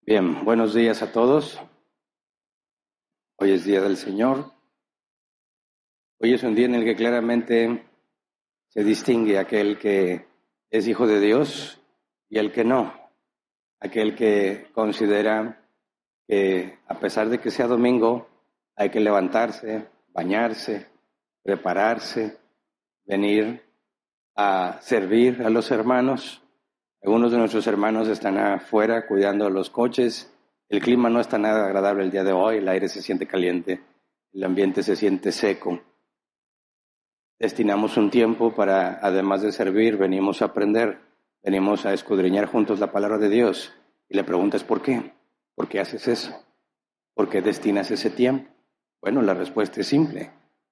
Bien, buenos días a todos. Hoy es Día del Señor. Hoy es un día en el que claramente se distingue aquel que es hijo de Dios y el que no. Aquel que considera que a pesar de que sea domingo, hay que levantarse, bañarse, prepararse, venir a servir a los hermanos. Algunos de nuestros hermanos están afuera cuidando los coches. El clima no está nada agradable el día de hoy, el aire se siente caliente, el ambiente se siente seco. Destinamos un tiempo para, además de servir, venimos a aprender, venimos a escudriñar juntos la palabra de Dios. Y la pregunta es ¿por qué? ¿Por qué haces eso? ¿Por qué destinas ese tiempo? Bueno, la respuesta es simple,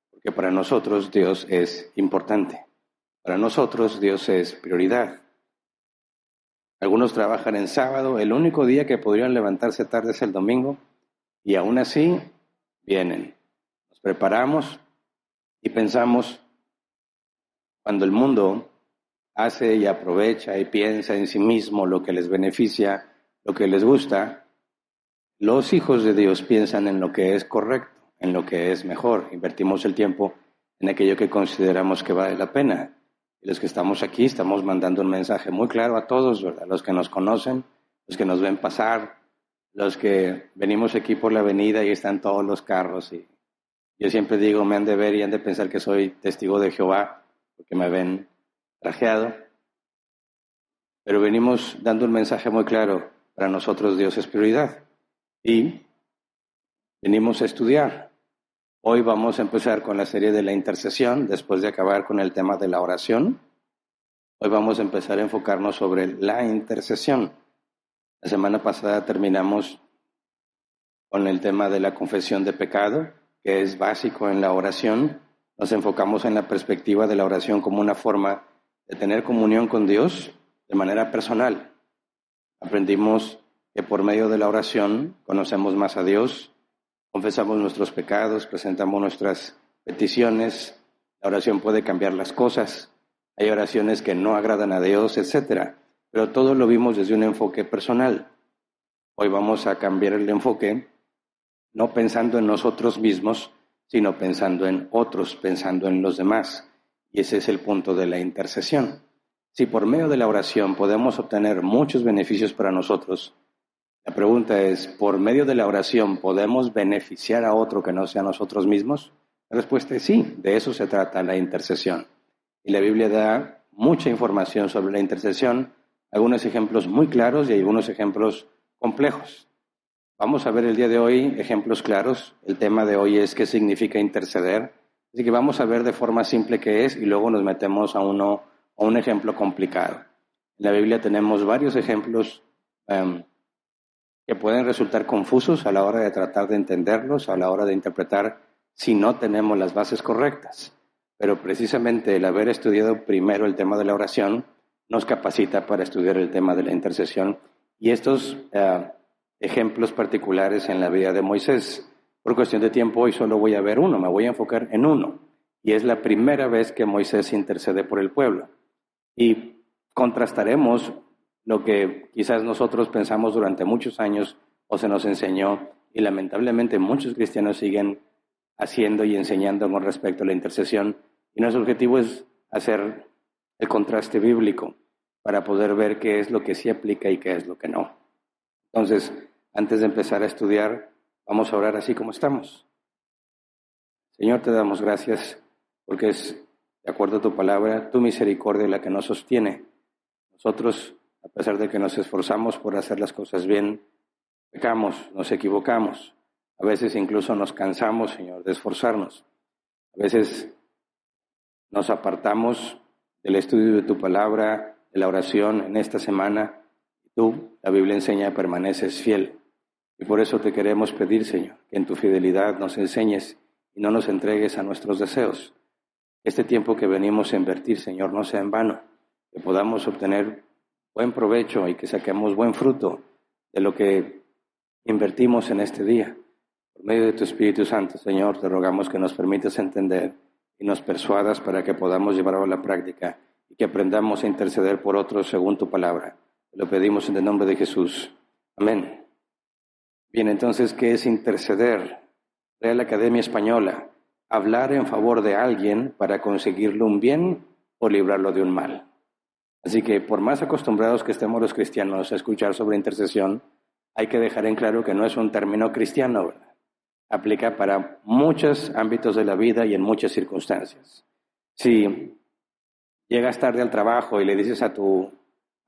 porque para nosotros Dios es importante. Para nosotros Dios es prioridad. Algunos trabajan en sábado, el único día que podrían levantarse tarde es el domingo, y aún así vienen. Nos preparamos y pensamos, cuando el mundo hace y aprovecha y piensa en sí mismo lo que les beneficia, lo que les gusta, los hijos de Dios piensan en lo que es correcto, en lo que es mejor. Invertimos el tiempo en aquello que consideramos que vale la pena. Y los que estamos aquí estamos mandando un mensaje muy claro a todos, ¿verdad? Los que nos conocen, los que nos ven pasar, los que venimos aquí por la avenida y están todos los carros. Y yo siempre digo, me han de ver y han de pensar que soy testigo de Jehová, porque me ven trajeado. Pero venimos dando un mensaje muy claro. Para nosotros Dios es prioridad. Y venimos a estudiar. Hoy vamos a empezar con la serie de la intercesión, después de acabar con el tema de la oración. Hoy vamos a empezar a enfocarnos sobre la intercesión. La semana pasada terminamos con el tema de la confesión de pecado, que es básico en la oración. Nos enfocamos en la perspectiva de la oración como una forma de tener comunión con Dios de manera personal. Aprendimos que por medio de la oración conocemos más a Dios, confesamos nuestros pecados, presentamos nuestras peticiones. La oración puede cambiar las cosas. Hay oraciones que no agradan a Dios, etc. Pero todo lo vimos desde un enfoque personal. Hoy vamos a cambiar el enfoque, no pensando en nosotros mismos, sino pensando en otros, pensando en los demás. Y ese es el punto de la intercesión. Si por medio de la oración podemos obtener muchos beneficios para nosotros, la pregunta es, ¿por medio de la oración podemos beneficiar a otro que no sea nosotros mismos? La respuesta es sí, de eso se trata la intercesión. Y la Biblia da mucha información sobre la intercesión, algunos ejemplos muy claros y algunos ejemplos complejos. Vamos a ver el día de hoy ejemplos claros. El tema de hoy es qué significa interceder. Así que vamos a ver de forma simple qué es y luego nos metemos a un ejemplo complicado. En la Biblia tenemos varios ejemplos que pueden resultar confusos a la hora de tratar de entenderlos, a la hora de interpretar si no tenemos las bases correctas. Pero precisamente el haber estudiado primero el tema de la oración nos capacita para estudiar el tema de la intercesión y estos ejemplos particulares en la vida de Moisés. Por cuestión de tiempo hoy solo voy a ver uno, me voy a enfocar en uno. Y es la primera vez que Moisés intercede por el pueblo. Y contrastaremos lo que quizás nosotros pensamos durante muchos años o se nos enseñó y lamentablemente muchos cristianos siguen haciendo y enseñando con respecto a la intercesión. Y nuestro objetivo es hacer el contraste bíblico para poder ver qué es lo que sí aplica y qué es lo que no. Entonces, antes de empezar a estudiar, vamos a orar así como estamos. Señor, te damos gracias porque es, de acuerdo a tu palabra, tu misericordia la que nos sostiene. Nosotros, a pesar de que nos esforzamos por hacer las cosas bien, pecamos, nos equivocamos. A veces incluso nos cansamos, Señor, de esforzarnos. A veces nos apartamos del estudio de tu palabra, de la oración en esta semana. Tú, la Biblia enseña, permaneces fiel. Y por eso te queremos pedir, Señor, que en tu fidelidad nos enseñes y no nos entregues a nuestros deseos. Este tiempo que venimos a invertir, Señor, no sea en vano. Que podamos obtener buen provecho y que saquemos buen fruto de lo que invertimos en este día. Por medio de tu Espíritu Santo, Señor, te rogamos que nos permitas entender y nos persuadas para que podamos llevarlo a la práctica y que aprendamos a interceder por otros según tu palabra. Te lo pedimos en el nombre de Jesús. Amén. Bien, entonces, ¿qué es interceder? Real Academia Española, hablar en favor de alguien para conseguirle un bien o librarlo de un mal. Así que por más acostumbrados que estemos los cristianos a escuchar sobre intercesión, hay que dejar en claro que no es un término cristiano, ¿verdad? Aplica para muchos ámbitos de la vida y en muchas circunstancias. Si llegas tarde al trabajo y le dices a tu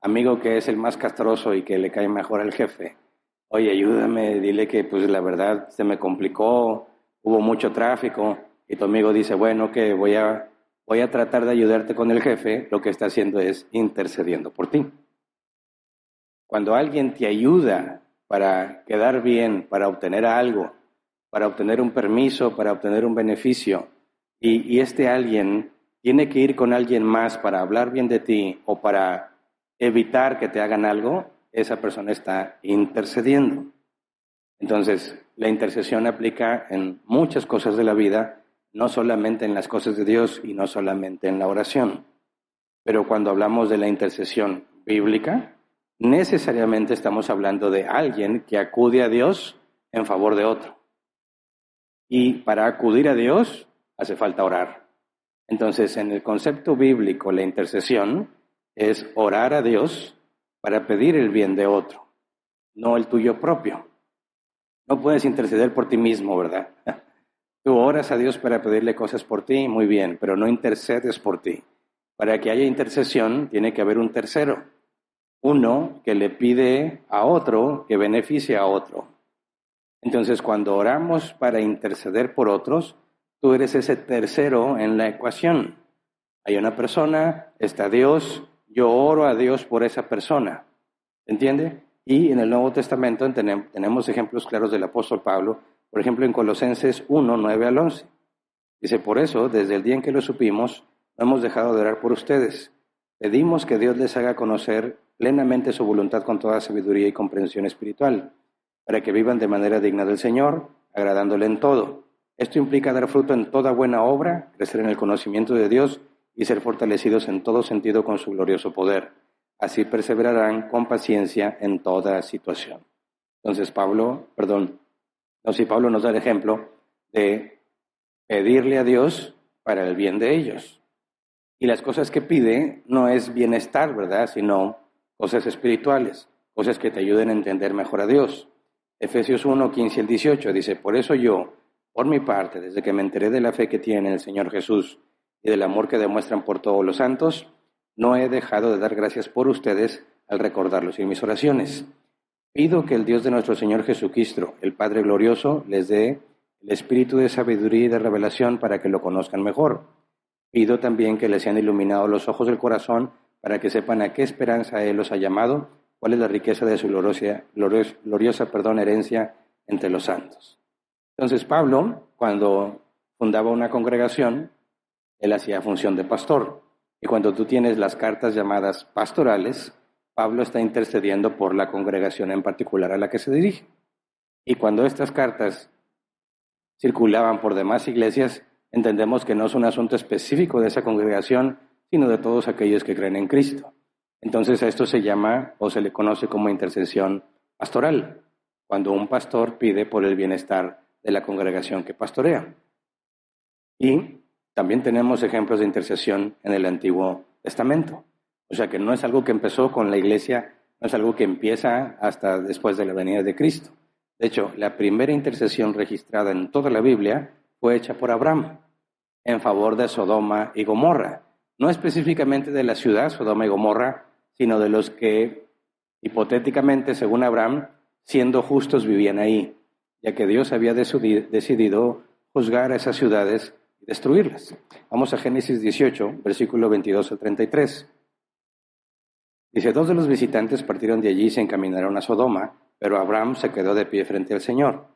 amigo que es el más castroso y que le cae mejor al jefe, oye, ayúdame, dile que pues la verdad se me complicó, hubo mucho tráfico, y tu amigo dice, bueno, que voy a tratar de ayudarte con el jefe, lo que está haciendo es intercediendo por ti. Cuando alguien te ayuda para quedar bien, para obtener algo, para obtener un permiso, para obtener un beneficio, y este alguien tiene que ir con alguien más para hablar bien de ti o para evitar que te hagan algo, esa persona está intercediendo. Entonces, la intercesión aplica en muchas cosas de la vida, no solamente en las cosas de Dios y no solamente en la oración. Pero cuando hablamos de la intercesión bíblica, necesariamente estamos hablando de alguien que acude a Dios en favor de otro. Y para acudir a Dios hace falta orar. Entonces, en el concepto bíblico, la intercesión es orar a Dios para pedir el bien de otro, no el tuyo propio. No puedes interceder por ti mismo, ¿verdad? Tú oras a Dios para pedirle cosas por ti, muy bien, pero no intercedes por ti. Para que haya intercesión, tiene que haber un tercero. Uno que le pide a otro que beneficie a otro. Entonces, cuando oramos para interceder por otros, tú eres ese tercero en la ecuación. Hay una persona, está Dios, yo oro a Dios por esa persona. ¿Entiende? Y en el Nuevo Testamento tenemos ejemplos claros del apóstol Pablo, por ejemplo en Colosenses 1, 9 al 11. Dice, por eso, desde el día en que lo supimos, no hemos dejado de orar por ustedes. Pedimos que Dios les haga conocer plenamente su voluntad con toda sabiduría y comprensión espiritual, para que vivan de manera digna del Señor, agradándole en todo. Esto implica dar fruto en toda buena obra, crecer en el conocimiento de Dios y ser fortalecidos en todo sentido con su glorioso poder. Así perseverarán con paciencia en toda situación. Entonces Pablo nos da el ejemplo de pedirle a Dios para el bien de ellos. Y las cosas que pide no es bienestar, ¿verdad? Sino cosas espirituales, cosas que te ayuden a entender mejor a Dios. Efesios 1, 15 al 18 dice, por eso yo, por mi parte, desde que me enteré de la fe que tiene el Señor Jesús y del amor que demuestran por todos los santos, no he dejado de dar gracias por ustedes al recordarlos en mis oraciones. Pido que el Dios de nuestro Señor Jesucristo, el Padre glorioso, les dé el espíritu de sabiduría y de revelación para que lo conozcan mejor. Pido también que les sean iluminados los ojos del corazón para que sepan a qué esperanza Él los ha llamado, cuál es la riqueza de su gloriosa herencia entre los santos. Entonces Pablo, cuando fundaba una congregación, él hacía función de pastor. Y cuando tú tienes las cartas llamadas pastorales, Pablo está intercediendo por la congregación en particular a la que se dirige. Y cuando estas cartas circulaban por demás iglesias, entendemos que no es un asunto específico de esa congregación, sino de todos aquellos que creen en Cristo. Entonces a esto se llama o se le conoce como intercesión pastoral, cuando un pastor pide por el bienestar de la congregación que pastorea. Y también tenemos ejemplos de intercesión en el Antiguo Testamento. O sea que no es algo que empezó con la iglesia, no es algo que empieza hasta después de la venida de Cristo. De hecho, la primera intercesión registrada en toda la Biblia fue hecha por Abraham en favor de Sodoma y Gomorra. No específicamente de la ciudad Sodoma y Gomorra, sino de los que hipotéticamente, según Abraham, siendo justos vivían ahí, ya que Dios había decidido juzgar a esas ciudades y destruirlas. Vamos a Génesis 18, versículo 22 al 33. Dice, 2 de los visitantes partieron de allí y se encaminaron a Sodoma, pero Abraham se quedó de pie frente al Señor.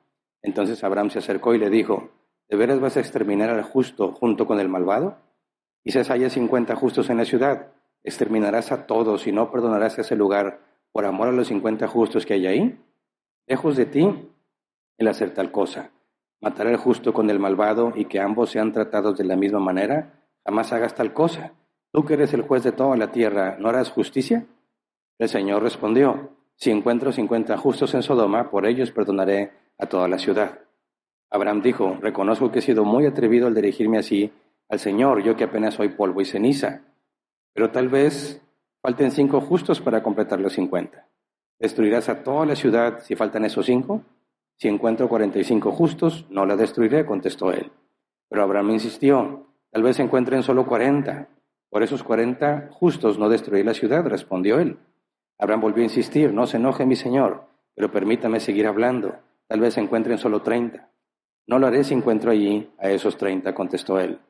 Entonces Abraham se acercó y le dijo, ¿de veras vas a exterminar al justo junto con el malvado? Quizás haya 50 justos en la ciudad. ¿Exterminarás a todos y no perdonarás ese lugar por amor a los 50 justos que hay ahí? Lejos de ti el hacer tal cosa. Matar al justo con el malvado y que ambos sean tratados de la misma manera, jamás hagas tal cosa. Tú que eres el juez de toda la tierra, ¿no harás justicia? El Señor respondió, si encuentro 50 justos en Sodoma, por ellos perdonaré a toda la ciudad. Abraham dijo, reconozco que he sido muy atrevido al dirigirme así al Señor, yo que apenas soy polvo y ceniza. Pero tal vez falten 5 justos para completar los 50. ¿Destruirás a toda la ciudad si faltan esos 5? Si encuentro 45 justos, no la destruiré, contestó él. Pero Abraham insistió, tal vez encuentren solo 40. Por esos 40 justos no destruí la ciudad, respondió él. Abraham volvió a insistir, no se enoje mi señor, pero permítame seguir hablando. Tal vez encuentren solo 30. No lo haré si encuentro allí a esos 30, contestó él.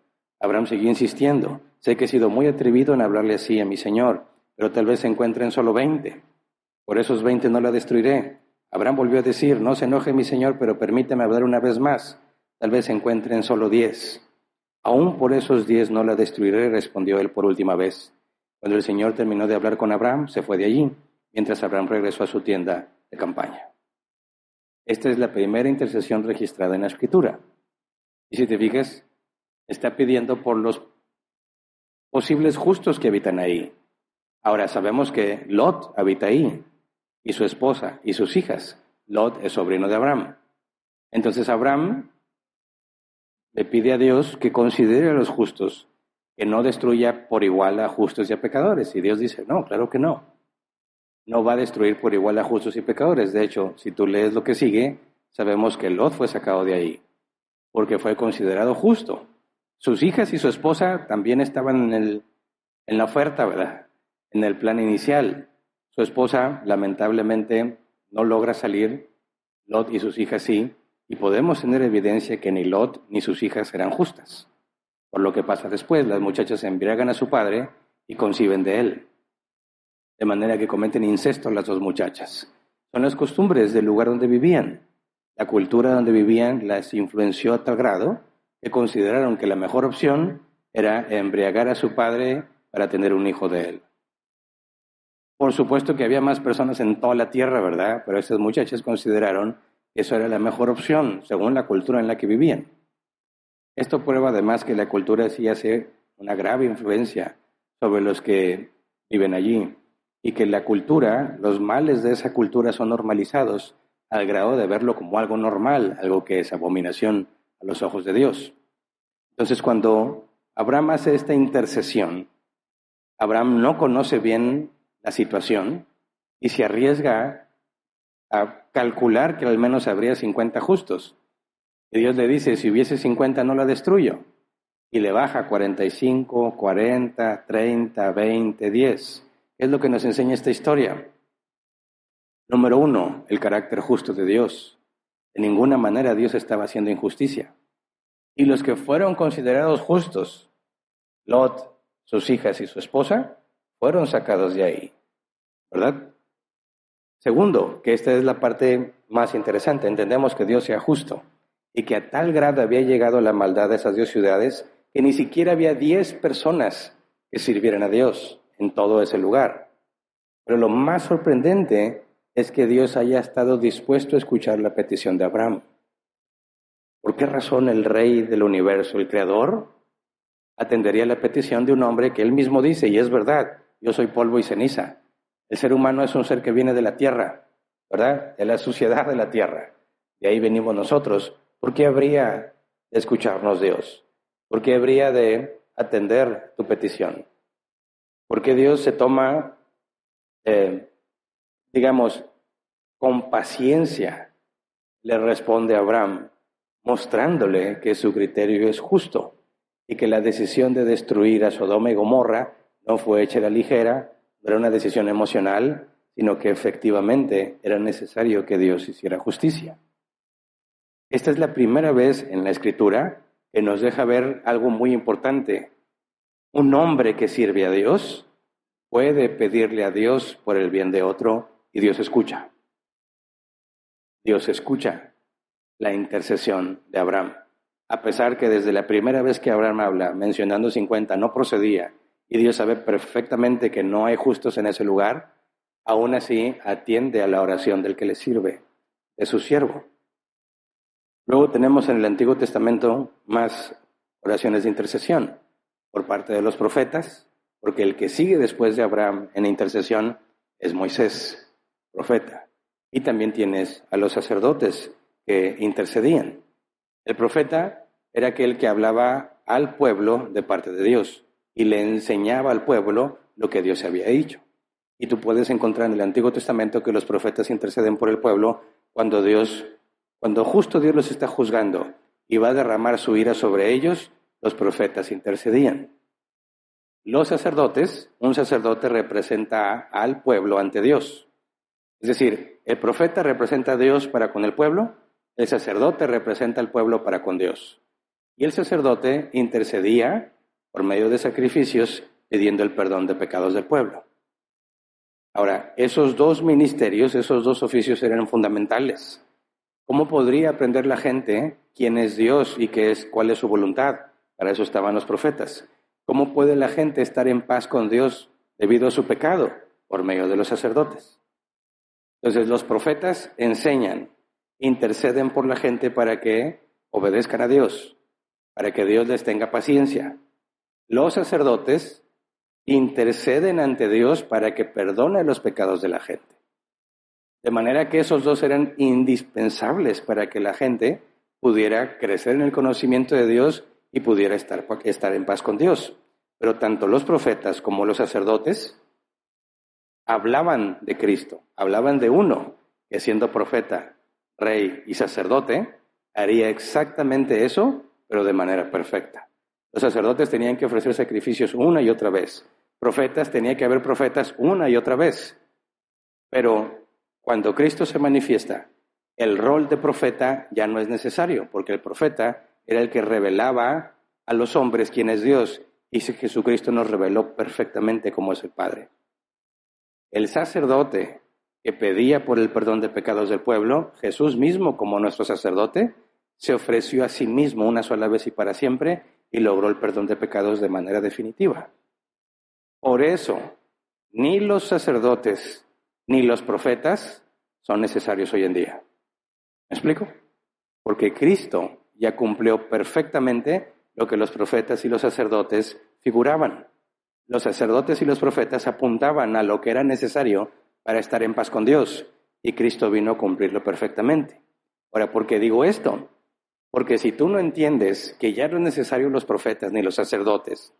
Abraham siguió insistiendo, sé que he sido muy atrevido en hablarle así a mi señor, pero tal vez se encuentren solo 20. Por esos 20 no la destruiré. Abraham volvió a decir, no se enoje mi señor, pero permítame hablar una vez más. Tal vez se encuentren solo 10. Aún por esos 10 no la destruiré, respondió él por última vez. Cuando el Señor terminó de hablar con Abraham, se fue de allí, mientras Abraham regresó a su tienda de campaña. Esta es la primera intercesión registrada en la Escritura. Y si te fijas, está pidiendo por los posibles justos que habitan ahí. Ahora sabemos que Lot habita ahí, y su esposa y sus hijas. Lot es sobrino de Abraham. Entonces Abraham le pide a Dios que considere a los justos, que no destruya por igual a justos y a pecadores. Y Dios dice, no, claro que no. No va a destruir por igual a justos y pecadores. De hecho, si tú lees lo que sigue, sabemos que Lot fue sacado de ahí, porque fue considerado justo. Sus hijas y su esposa también estaban en la oferta, ¿verdad? En el plan inicial. Su esposa, lamentablemente, no logra salir. Lot y sus hijas sí. Y podemos tener evidencia que ni Lot ni sus hijas eran justas. Por lo que pasa después, las muchachas embriagan a su padre y conciben de él. De manera que cometen incesto las dos muchachas. Son las costumbres del lugar donde vivían. La cultura donde vivían las influenció a tal grado que consideraron que la mejor opción era embriagar a su padre para tener un hijo de él. Por supuesto que había más personas en toda la tierra, ¿verdad? Pero estas muchachas consideraron que eso era la mejor opción, según la cultura en la que vivían. Esto prueba además que la cultura sí hace una grave influencia sobre los que viven allí, y que la cultura, los males de esa cultura son normalizados al grado de verlo como algo normal, algo que es abominación a los ojos de Dios. Entonces, cuando Abraham hace esta intercesión, Abraham no conoce bien la situación y se arriesga a calcular que al menos habría 50 justos. Y Dios le dice, si hubiese 50 no la destruyo. Y le baja 45, 40, 30, 20, 10. ¿Qué es lo que nos enseña esta historia? Número 1, el carácter justo de Dios. De ninguna manera Dios estaba haciendo injusticia. Y los que fueron considerados justos, Lot, sus hijas y su esposa, fueron sacados de ahí, ¿verdad? Segundo, que esta es la parte más interesante, entendemos que Dios sea justo y que a tal grado había llegado la maldad de esas 2 ciudades que ni siquiera había 10 personas que sirvieran a Dios en todo ese lugar. Pero lo más sorprendente es que Dios haya estado dispuesto a escuchar la petición de Abraham. ¿Por qué razón el Rey del universo, el Creador, atendería la petición de un hombre que él mismo dice, y es verdad, yo soy polvo y ceniza? El ser humano es un ser que viene de la tierra, ¿verdad? De la suciedad de la tierra. De ahí venimos nosotros. ¿Por qué habría de escucharnos Dios? ¿Por qué habría de atender tu petición? ¿Por qué Dios se toma, con paciencia, le responde a Abraham, mostrándole que su criterio es justo y que la decisión de destruir a Sodoma y Gomorra no fue hecha a la ligera, no era una decisión emocional, sino que efectivamente era necesario que Dios hiciera justicia? Esta es la primera vez en la Escritura que nos deja ver algo muy importante. Un hombre que sirve a Dios puede pedirle a Dios por el bien de otro y Dios escucha. Dios escucha la intercesión de Abraham. A pesar que desde la primera vez que Abraham habla, mencionando 50, no procedía, y Dios sabe perfectamente que no hay justos en ese lugar, aún así atiende a la oración del que le sirve, de su siervo. Luego tenemos en el Antiguo Testamento más oraciones de intercesión por parte de los profetas, porque el que sigue después de Abraham en intercesión es Moisés. profeta. Y también tienes a los sacerdotes que intercedían. El profeta era aquel que hablaba al pueblo de parte de Dios y le enseñaba al pueblo lo que Dios había dicho. Y tú puedes encontrar en el Antiguo Testamento que los profetas interceden por el pueblo cuando justo Dios los está juzgando y va a derramar su ira sobre ellos, los profetas intercedían. Los sacerdotes, un sacerdote representa al pueblo ante Dios. Es decir, el profeta representa a Dios para con el pueblo, el sacerdote representa al pueblo para con Dios. Y el sacerdote intercedía por medio de sacrificios pidiendo el perdón de pecados del pueblo. Ahora, esos dos ministerios, esos dos oficios eran fundamentales. ¿Cómo podría aprender la gente quién es Dios y cuál es su voluntad? Para eso estaban los profetas. ¿Cómo puede la gente estar en paz con Dios debido a su pecado? Por medio de los sacerdotes. Entonces los profetas enseñan, interceden por la gente para que obedezcan a Dios, para que Dios les tenga paciencia. Los sacerdotes interceden ante Dios para que perdone los pecados de la gente. De manera que esos dos eran indispensables para que la gente pudiera crecer en el conocimiento de Dios y pudiera estar en paz con Dios. Pero tanto los profetas como los sacerdotes hablaban de Cristo, hablaban de uno que siendo profeta, rey y sacerdote, haría exactamente eso, pero de manera perfecta. Los sacerdotes tenían que ofrecer sacrificios una y otra vez. Profetas, tenía que haber profetas una y otra vez. Pero cuando Cristo se manifiesta, el rol de profeta ya no es necesario, porque el profeta era el que revelaba a los hombres quién es Dios, y Jesucristo nos reveló perfectamente cómo es el Padre. El sacerdote que pedía por el perdón de pecados del pueblo, Jesús mismo como nuestro sacerdote, se ofreció a sí mismo una sola vez y para siempre y logró el perdón de pecados de manera definitiva. Por eso, ni los sacerdotes ni los profetas son necesarios hoy en día. ¿Me explico? Porque Cristo ya cumplió perfectamente lo que los profetas y los sacerdotes figuraban. Los sacerdotes y los profetas apuntaban a lo que era necesario para estar en paz con Dios, y Cristo vino a cumplirlo perfectamente. Ahora, ¿por qué digo esto? Porque si tú no entiendes que ya no es necesario los profetas ni los sacerdotes,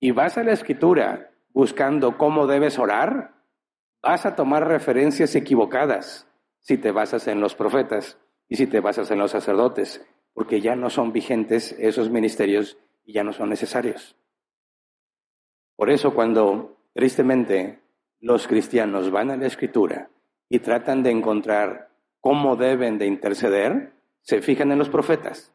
y vas a la Escritura buscando cómo debes orar, vas a tomar referencias equivocadas si te basas en los profetas y si te basas en los sacerdotes, porque ya no son vigentes esos ministerios y ya no son necesarios. Por eso cuando, tristemente, los cristianos van a la Escritura y tratan de encontrar cómo deben de interceder, se fijan en los profetas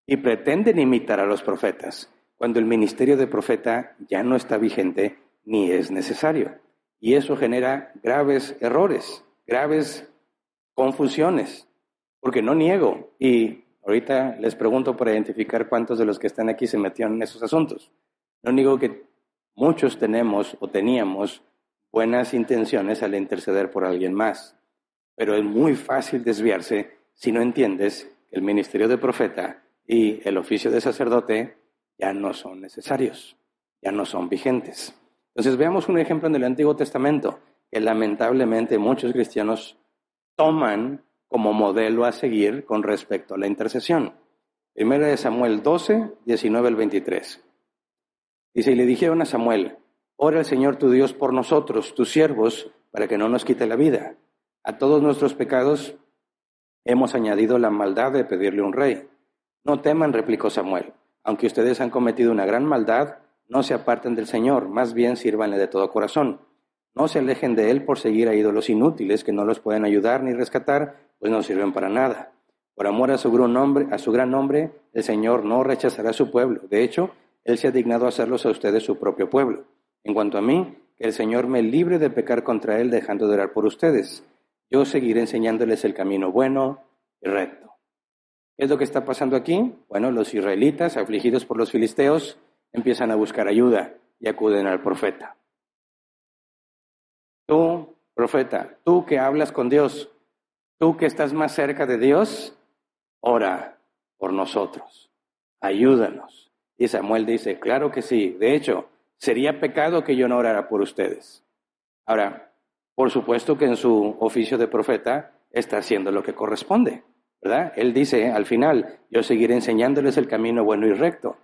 y pretenden imitar a los profetas, cuando el ministerio de profeta ya no está vigente ni es necesario. Y eso genera graves errores, graves confusiones, porque no niego, y ahorita les pregunto para identificar cuántos de los que están aquí se metieron en esos asuntos. No niego que muchos tenemos o teníamos buenas intenciones al interceder por alguien más, pero es muy fácil desviarse si no entiendes que el ministerio de profeta y el oficio de sacerdote ya no son necesarios, ya no son vigentes. Entonces veamos un ejemplo en el Antiguo Testamento que lamentablemente muchos cristianos toman como modelo a seguir con respecto a la intercesión. Primera de Samuel 12, 19 al 23. Dice, y le dijeron a Samuel, ora al Señor tu Dios por nosotros, tus siervos, para que no nos quite la vida. A todos nuestros pecados hemos añadido la maldad de pedirle un rey. No teman, replicó Samuel, aunque ustedes han cometido una gran maldad, no se aparten del Señor, más bien sírvanle de todo corazón. No se alejen de Él por seguir a ídolos inútiles que no los pueden ayudar ni rescatar, pues no sirven para nada. Por amor a su gran nombre, el Señor no rechazará a su pueblo. De hecho, Él se ha dignado a hacerlos a ustedes su propio pueblo. En cuanto a mí, que el Señor me libre de pecar contra Él dejando de orar por ustedes. Yo seguiré enseñándoles el camino bueno y recto. ¿Qué es lo que está pasando aquí? Bueno, los israelitas, afligidos por los filisteos, empiezan a buscar ayuda y acuden al profeta. Tú, profeta, tú que hablas con Dios, tú que estás más cerca de Dios, ora por nosotros, ayúdanos. Y Samuel dice, claro que sí, de hecho, sería pecado que yo no orara por ustedes. Ahora, por supuesto que en su oficio de profeta está haciendo lo que corresponde, ¿verdad? Él dice al final, yo seguiré enseñándoles el camino bueno y recto.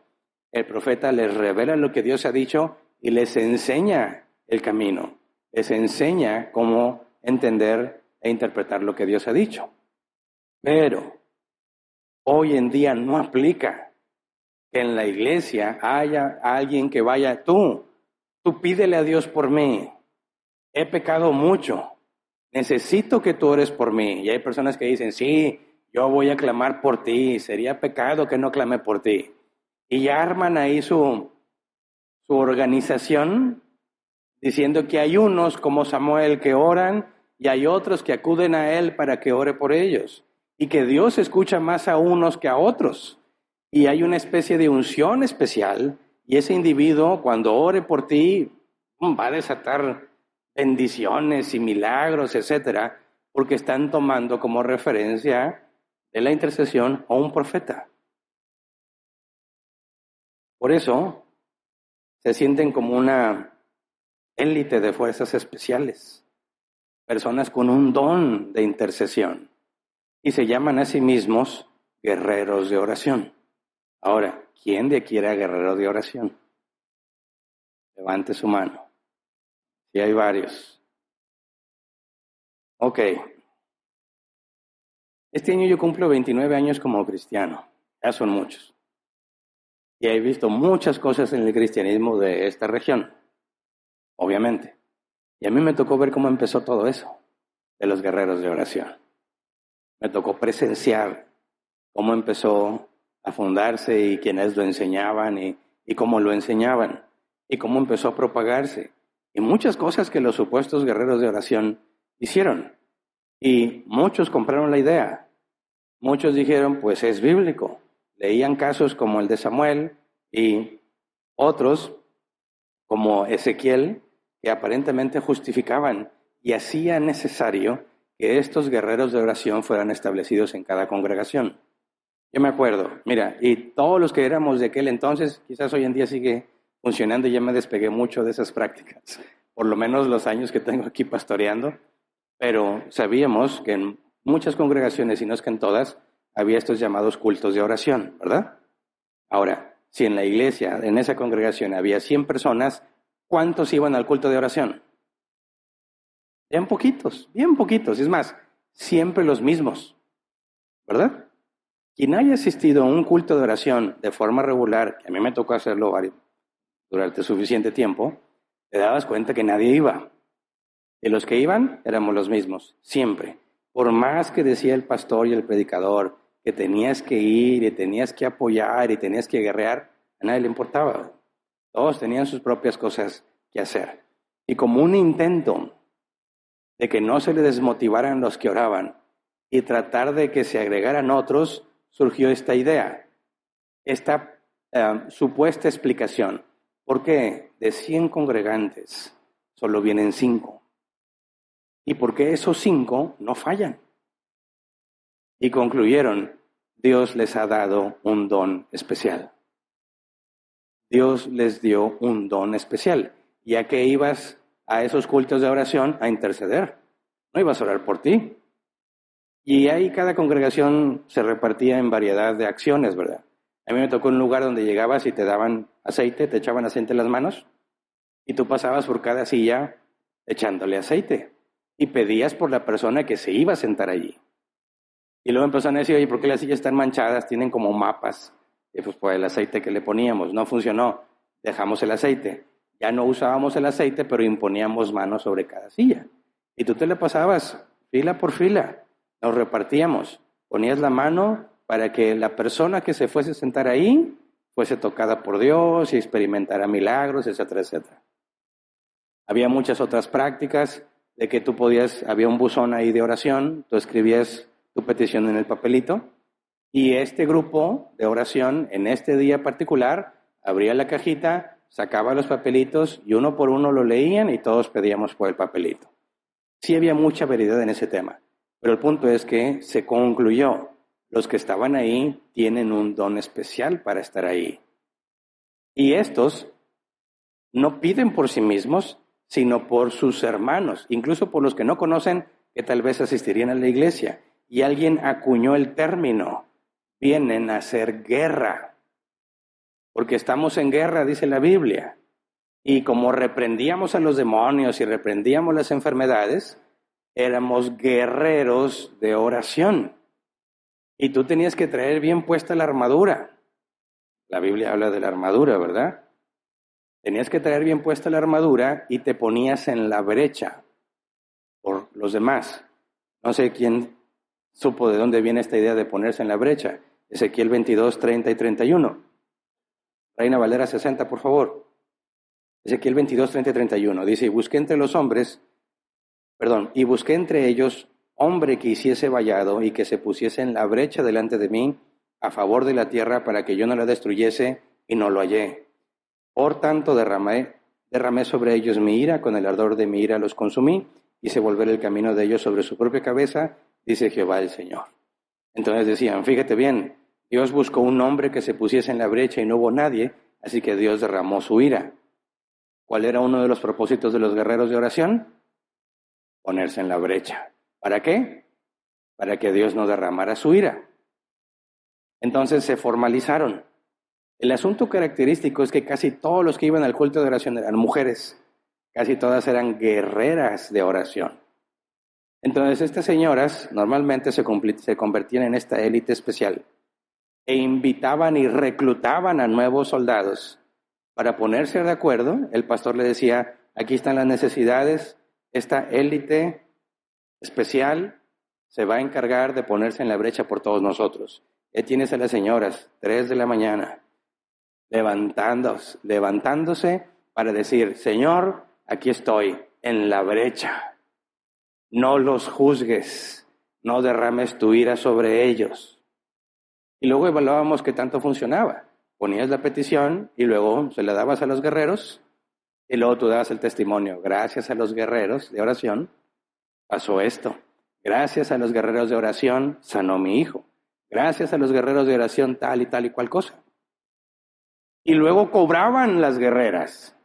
El profeta les revela lo que Dios ha dicho y les enseña el camino, les enseña cómo entender e interpretar lo que Dios ha dicho. Pero hoy en día no aplica que en la iglesia haya alguien que vaya, tú pídele a Dios por mí, he pecado mucho, necesito que tú ores por mí. Y hay personas que dicen, sí, yo voy a clamar por ti, sería pecado que no clame por ti. Y ya arman ahí su organización diciendo que hay unos como Samuel que oran y hay otros que acuden a él para que ore por ellos. Y que Dios escucha más a unos que a otros. Y hay una especie de unción especial y ese individuo cuando ore por ti va a desatar bendiciones y milagros, etcétera, porque están tomando como referencia de la intercesión a un profeta. Por eso se sienten como una élite de fuerzas especiales, personas con un don de intercesión, y se llaman a sí mismos guerreros de oración. Ahora, ¿quién de aquí era guerrero de oración? Levante su mano. Sí, hay varios. Ok. Este año yo cumplo 29 años como cristiano. Ya son muchos. Y he visto muchas cosas en el cristianismo de esta región, obviamente. Y a mí me tocó ver cómo empezó todo eso, de los guerreros de oración. Me tocó presenciar cómo empezó a fundarse y quienes lo enseñaban y cómo lo enseñaban y cómo empezó a propagarse. Y muchas cosas que los supuestos guerreros de oración hicieron. Y muchos compraron la idea. Muchos dijeron, pues es bíblico. Leían casos como el de Samuel y otros como Ezequiel que aparentemente justificaban y hacían necesario que estos guerreros de oración fueran establecidos en cada congregación. Yo me acuerdo, mira, y todos los que éramos de aquel entonces, quizás hoy en día sigue funcionando y ya me despegué mucho de esas prácticas, por lo menos los años que tengo aquí pastoreando, pero sabíamos que en muchas congregaciones, y no es que en todas, había estos llamados cultos de oración, ¿verdad? Ahora, si en la iglesia, en esa congregación, había 100 personas, ¿cuántos iban al culto de oración? Bien poquitos, bien poquitos. Es más, siempre los mismos, ¿verdad? Quien haya asistido a un culto de oración de forma regular, que a mí me tocó hacerlo durante suficiente tiempo, te dabas cuenta que nadie iba. Y los que iban éramos los mismos, siempre. Por más que decía el pastor y el predicador que tenías que ir y tenías que apoyar y tenías que guerrear, a nadie le importaba. Todos tenían sus propias cosas que hacer. Y como un intento de que no se le desmotivaran los que oraban y tratar de que se agregaran otros, surgió esta idea, esta supuesta explicación. ¿Por qué de 100 congregantes solo vienen 5? ¿Y por qué esos 5 no fallan? Y concluyeron, Dios les ha dado un don especial. Dios les dio un don especial. Ya que ibas a esos cultos de oración a interceder, no ibas a orar por ti. Y ahí cada congregación se repartía en variedad de acciones, ¿verdad? A mí me tocó un lugar donde llegabas y te daban aceite, te echaban aceite en las manos, y tú pasabas por cada silla echándole aceite, y pedías por la persona que se iba a sentar allí. Y luego empezaron a decir, oye, ¿por qué las sillas están manchadas? Tienen como mapas. Y pues por el aceite que le poníamos. No funcionó. Dejamos el aceite. Ya no usábamos el aceite, pero imponíamos manos sobre cada silla. Y tú te la pasabas fila por fila. Nos repartíamos. Ponías la mano para que la persona que se fuese a sentar ahí fuese tocada por Dios y experimentara milagros, etcétera, etcétera. Había muchas otras prácticas de que tú podías, había un buzón ahí de oración, tú escribías tu petición en el papelito y este grupo de oración en este día particular abría la cajita, sacaba los papelitos y uno por uno lo leían y todos pedíamos por el papelito. Sí había mucha variedad en ese tema, pero el punto es que se concluyó, los que estaban ahí tienen un don especial para estar ahí. Y estos no piden por sí mismos, sino por sus hermanos, incluso por los que no conocen, que tal vez asistirían a la iglesia. Y alguien acuñó el término, vienen a hacer guerra, porque estamos en guerra, dice la Biblia. Y como reprendíamos a los demonios y reprendíamos las enfermedades, éramos guerreros de oración. Y tú tenías que traer bien puesta la armadura. La Biblia habla de la armadura, ¿verdad? Tenías que traer bien puesta la armadura y te ponías en la brecha por los demás. No sé quién supo de dónde viene esta idea de ponerse en la brecha. Ezequiel 22, 30 y 31. Reina Valera 60, por favor. Ezequiel 22, 30 y 31. Dice, y busqué entre ellos hombre que hiciese vallado y que se pusiese en la brecha delante de mí a favor de la tierra para que yo no la destruyese, y no lo hallé. Por tanto derramé sobre ellos mi ira, con el ardor de mi ira los consumí, hice volver el camino de ellos sobre su propia cabeza, dice Jehová el Señor. Entonces decían, fíjate bien, Dios buscó un hombre que se pusiese en la brecha y no hubo nadie, así que Dios derramó su ira. ¿Cuál era uno de los propósitos de los guerreros de oración? Ponerse en la brecha. ¿Para qué? Para que Dios no derramara su ira. Entonces se formalizaron. El asunto característico es que casi todos los que iban al culto de oración eran mujeres. Casi todas eran guerreras de oración. Entonces estas señoras normalmente se convertían en esta élite especial e invitaban y reclutaban a nuevos soldados para ponerse de acuerdo. El pastor le decía, aquí están las necesidades, esta élite especial se va a encargar de ponerse en la brecha por todos nosotros. Tienes a las señoras, 3 de la mañana, levantándose para decir, Señor, aquí estoy, en la brecha. No los juzgues, no derrames tu ira sobre ellos. Y luego evaluábamos qué tanto funcionaba. Ponías la petición y luego se la dabas a los guerreros y luego tú dabas el testimonio. Gracias a los guerreros de oración pasó esto. Gracias a los guerreros de oración sanó mi hijo. Gracias a los guerreros de oración tal y cual cosa. Y luego cobraban las guerreras.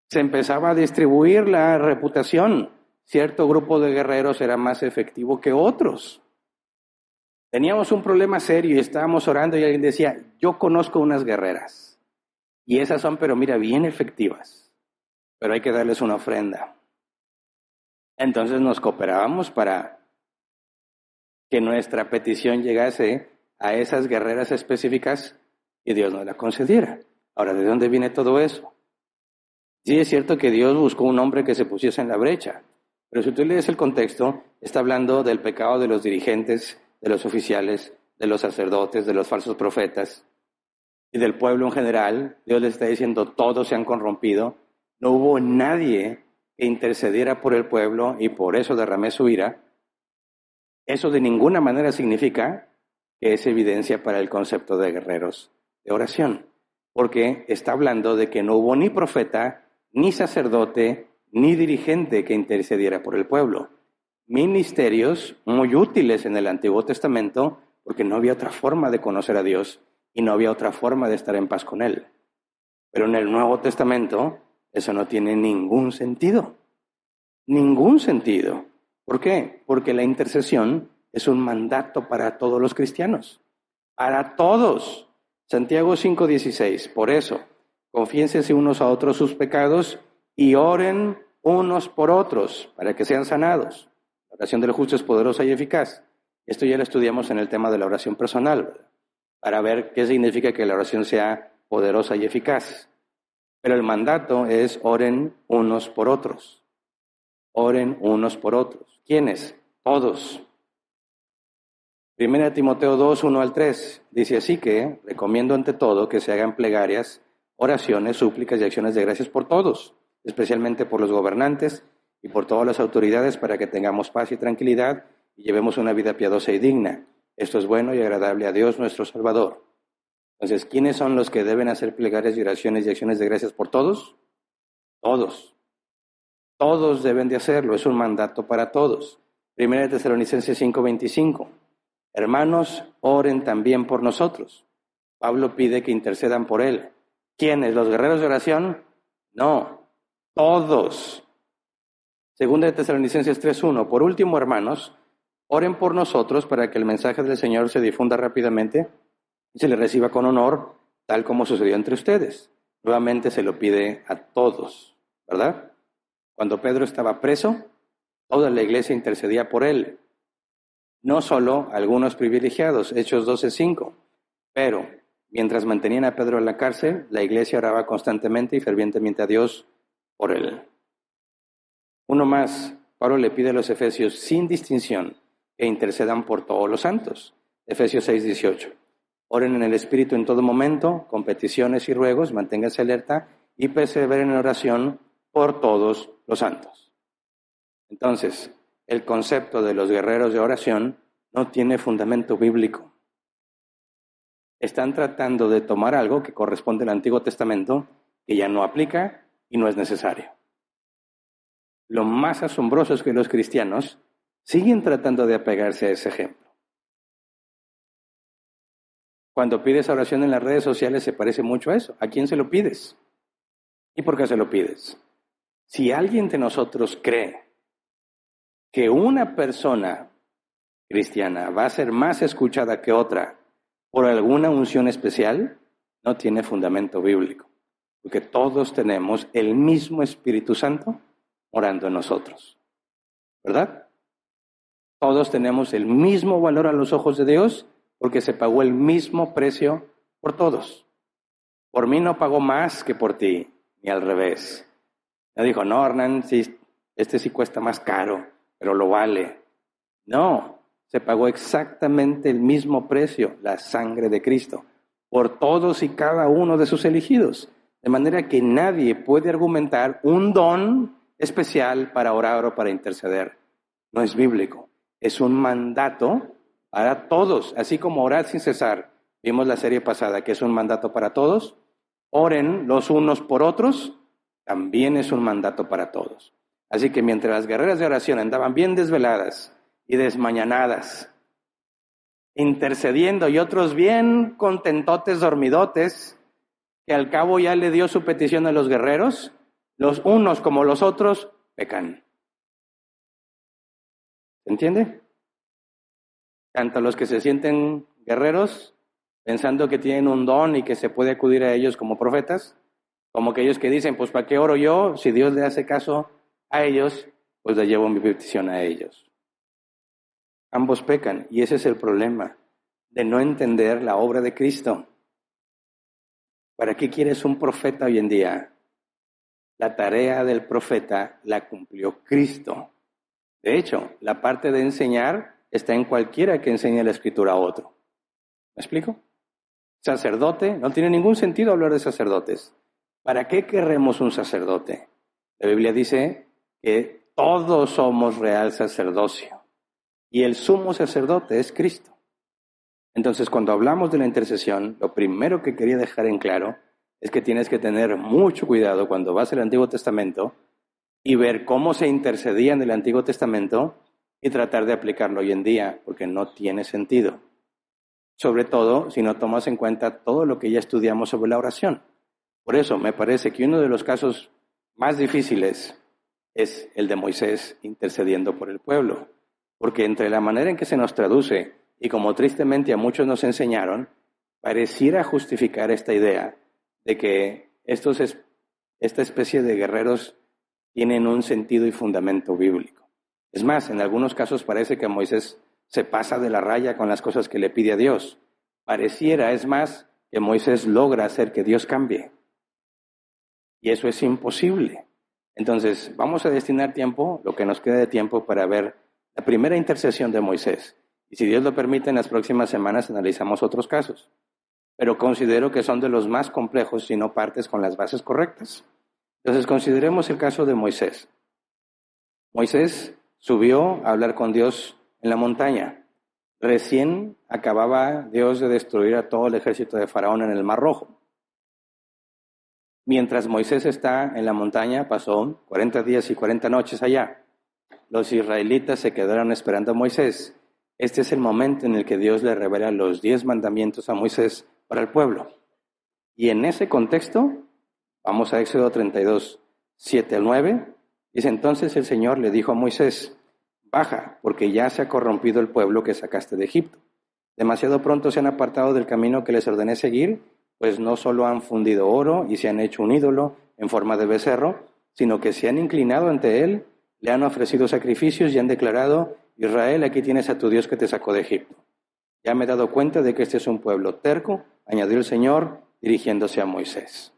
Se empezaba a distribuir la reputación. Cierto grupo de guerreros era más efectivo que otros. Teníamos un problema serio y estábamos orando y alguien decía, yo conozco unas guerreras. Y esas son, pero mira, bien efectivas. Pero hay que darles una ofrenda. Entonces nos cooperábamos para que nuestra petición llegase a esas guerreras específicas y Dios nos la concediera. Ahora, ¿de dónde viene todo eso? Sí, es cierto que Dios buscó un hombre que se pusiese en la brecha, pero si tú lees el contexto, está hablando del pecado de los dirigentes, de los oficiales, de los sacerdotes, de los falsos profetas y del pueblo en general. Dios les está diciendo, todos se han corrompido, no hubo nadie que intercediera por el pueblo y por eso derramé su ira. Eso de ninguna manera significa que es evidencia para el concepto de guerreros de oración, porque está hablando de que no hubo ni profeta, ni sacerdote, ni dirigente que intercediera por el pueblo. Ministerios muy útiles en el Antiguo Testamento, porque no había otra forma de conocer a Dios y no había otra forma de estar en paz con Él. Pero en el Nuevo Testamento eso no tiene ningún sentido. Ningún sentido. ¿Por qué? Porque la intercesión es un mandato para todos los cristianos. Para todos. Santiago 5:16. Por eso, confiénsense unos a otros sus pecados y oren unos por otros para que sean sanados. La oración del justo es poderosa y eficaz. Esto ya lo estudiamos en el tema de la oración personal, ¿verdad? Para ver qué significa que la oración sea poderosa y eficaz. Pero el mandato es oren unos por otros. Oren unos por otros. ¿Quiénes? Todos. 1 Timoteo 2, 1 al 3. Dice así que recomiendo ante todo que se hagan plegarias, oraciones, súplicas y acciones de gracias por todos, especialmente por los gobernantes y por todas las autoridades, para que tengamos paz y tranquilidad y llevemos una vida piadosa y digna. Esto es bueno y agradable a Dios nuestro Salvador. Entonces, ¿quiénes son los que deben hacer plegarias y oraciones y acciones de gracias por todos? Todos. Todos deben de hacerlo, es un mandato para todos. 1 Tesalonicenses 5:25. Hermanos, oren también por nosotros. Pablo pide que intercedan por él. ¿Quiénes? ¿Los guerreros de oración? No, Todos. Segunda de Tesalonicenses 3:1. Por último, hermanos, oren por nosotros para que el mensaje del Señor se difunda rápidamente y se le reciba con honor, tal como sucedió entre ustedes. Nuevamente se lo pide a todos, ¿verdad? Cuando Pedro estaba preso, toda la iglesia intercedía por él. No solo algunos privilegiados, Hechos 12:5, pero mientras mantenían a Pedro en la cárcel, la iglesia oraba constantemente y fervientemente a Dios por él. Uno más, Pablo le pide a los efesios sin distinción que intercedan por todos los santos. Efesios 6:18. Oren en el Espíritu en todo momento, con peticiones y ruegos, manténganse alerta y perseveren en oración por todos los santos. Entonces, el concepto de los guerreros de oración no tiene fundamento bíblico. Están tratando de tomar algo que corresponde al Antiguo Testamento, que ya no aplica y no es necesario. Lo más asombroso es que los cristianos siguen tratando de apegarse a ese ejemplo. Cuando pides oración en las redes sociales se parece mucho a eso. ¿A quién se lo pides? ¿Y por qué se lo pides? Si alguien de nosotros cree que una persona cristiana va a ser más escuchada que otra por alguna unción especial, no tiene fundamento bíblico. Porque todos tenemos el mismo Espíritu Santo orando en nosotros. ¿Verdad? Todos tenemos el mismo valor a los ojos de Dios porque se pagó el mismo precio por todos. Por mí no pagó más que por ti, ni al revés. Me dijo, no, Hernán, sí, este sí cuesta más caro, pero lo vale. No, se pagó exactamente el mismo precio, la sangre de Cristo, por todos y cada uno de sus elegidos. De manera que nadie puede argumentar un don especial para orar o para interceder. No es bíblico. Es un mandato para todos, así como orar sin cesar. Vimos la serie pasada que es un mandato para todos. Oren los unos por otros, también es un mandato para todos. Así que mientras las guerreras de oración andaban bien desveladas y desmañanadas, intercediendo y otros bien contentotes, dormidotes, que al cabo ya le dio su petición a los guerreros, los unos como los otros pecan. ¿Se entiende? Tanto los que se sienten guerreros, pensando que tienen un don y que se puede acudir a ellos como profetas, como aquellos que dicen, pues ¿para qué oro yo? Si Dios le hace caso a ellos, pues le llevo mi petición a ellos. Ambos pecan y ese es el problema de no entender la obra de Cristo. ¿Para qué quieres un profeta hoy en día? La tarea del profeta la cumplió Cristo. De hecho, la parte de enseñar está en cualquiera que enseñe la Escritura a otro. ¿Me explico? Sacerdote, no tiene ningún sentido hablar de sacerdotes. ¿Para qué queremos un sacerdote? La Biblia dice que todos somos real sacerdocio y el sumo sacerdote es Cristo. Entonces, cuando hablamos de la intercesión, lo primero que quería dejar en claro es que tienes que tener mucho cuidado cuando vas al Antiguo Testamento y ver cómo se intercedía en el Antiguo Testamento y tratar de aplicarlo hoy en día, porque no tiene sentido. Sobre todo si no tomas en cuenta todo lo que ya estudiamos sobre la oración. Por eso me parece que uno de los casos más difíciles es el de Moisés intercediendo por el pueblo, porque entre la manera en que se nos traduce y como tristemente a muchos nos enseñaron, pareciera justificar esta idea de que esta especie de guerreros tienen un sentido y fundamento bíblico. Es más, en algunos casos parece que Moisés se pasa de la raya con las cosas que le pide a Dios. Pareciera, es más, que Moisés logra hacer que Dios cambie. Y eso es imposible. Entonces, vamos a destinar tiempo, lo que nos queda de tiempo, para ver la primera intercesión de Moisés. Y si Dios lo permite, en las próximas semanas analizamos otros casos. Pero considero que son de los más complejos si no partes con las bases correctas. Entonces, consideremos el caso de Moisés. Moisés subió a hablar con Dios en la montaña. Recién acababa Dios de destruir a todo el ejército de Faraón en el Mar Rojo. Mientras Moisés está en la montaña, pasó 40 días y 40 noches allá. Los israelitas se quedaron esperando a Moisés. Este es el momento en el que Dios le revela los 10 mandamientos a Moisés para el pueblo. Y en ese contexto, vamos a Éxodo 32, 7 al 9, dice, entonces el Señor le dijo a Moisés, baja, porque ya se ha corrompido el pueblo que sacaste de Egipto. Demasiado pronto se han apartado del camino que les ordené seguir, pues no solo han fundido oro y se han hecho un ídolo en forma de becerro, sino que se han inclinado ante él, le han ofrecido sacrificios y han declarado, Israel, aquí tienes a tu Dios que te sacó de Egipto. Ya me he dado cuenta de que este es un pueblo terco, añadió el Señor, dirigiéndose a Moisés.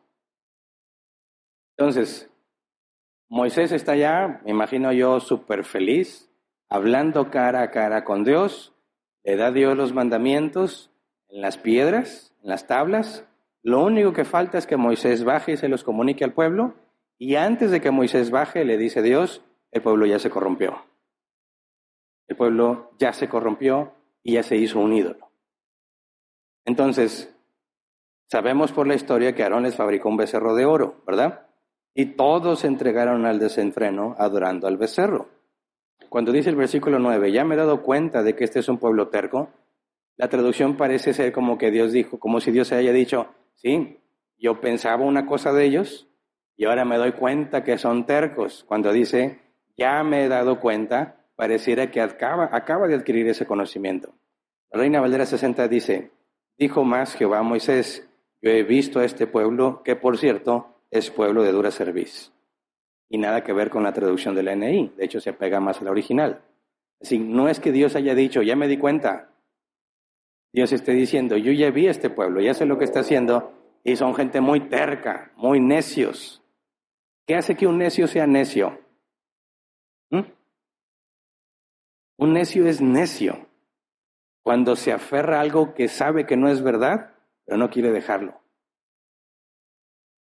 Entonces, Moisés está ya, me imagino yo, súper feliz, hablando cara a cara con Dios, le da a Dios los mandamientos en las piedras, en las tablas. Lo único que falta es que Moisés baje y se los comunique al pueblo, y antes de que Moisés baje, le dice Dios, el pueblo ya se corrompió. El pueblo ya se corrompió y ya se hizo un ídolo. Entonces, sabemos por la historia que Aarón les fabricó un becerro de oro, ¿verdad? Y todos se entregaron al desenfreno adorando al becerro. Cuando dice el versículo 9, ya me he dado cuenta de que este es un pueblo terco, la traducción parece ser como que Dios dijo, como si Dios haya dicho, sí, yo pensaba una cosa de ellos y ahora me doy cuenta que son tercos. Cuando dice, ya me he dado cuenta, pareciera que acaba de adquirir ese conocimiento. La Reina Valera 60 dice, dijo más Jehová a Moisés, yo he visto a este pueblo, que por cierto es pueblo de dura cerviz. Y nada que ver con la traducción de la NI, de hecho se apega más a la original. Así, no es que Dios haya dicho, ya me di cuenta. Dios esté diciendo, yo ya vi a este pueblo, ya sé lo que está haciendo, y son gente muy terca, muy necios. ¿Qué hace que un necio sea necio? Un necio es necio cuando se aferra a algo que sabe que no es verdad, pero no quiere dejarlo.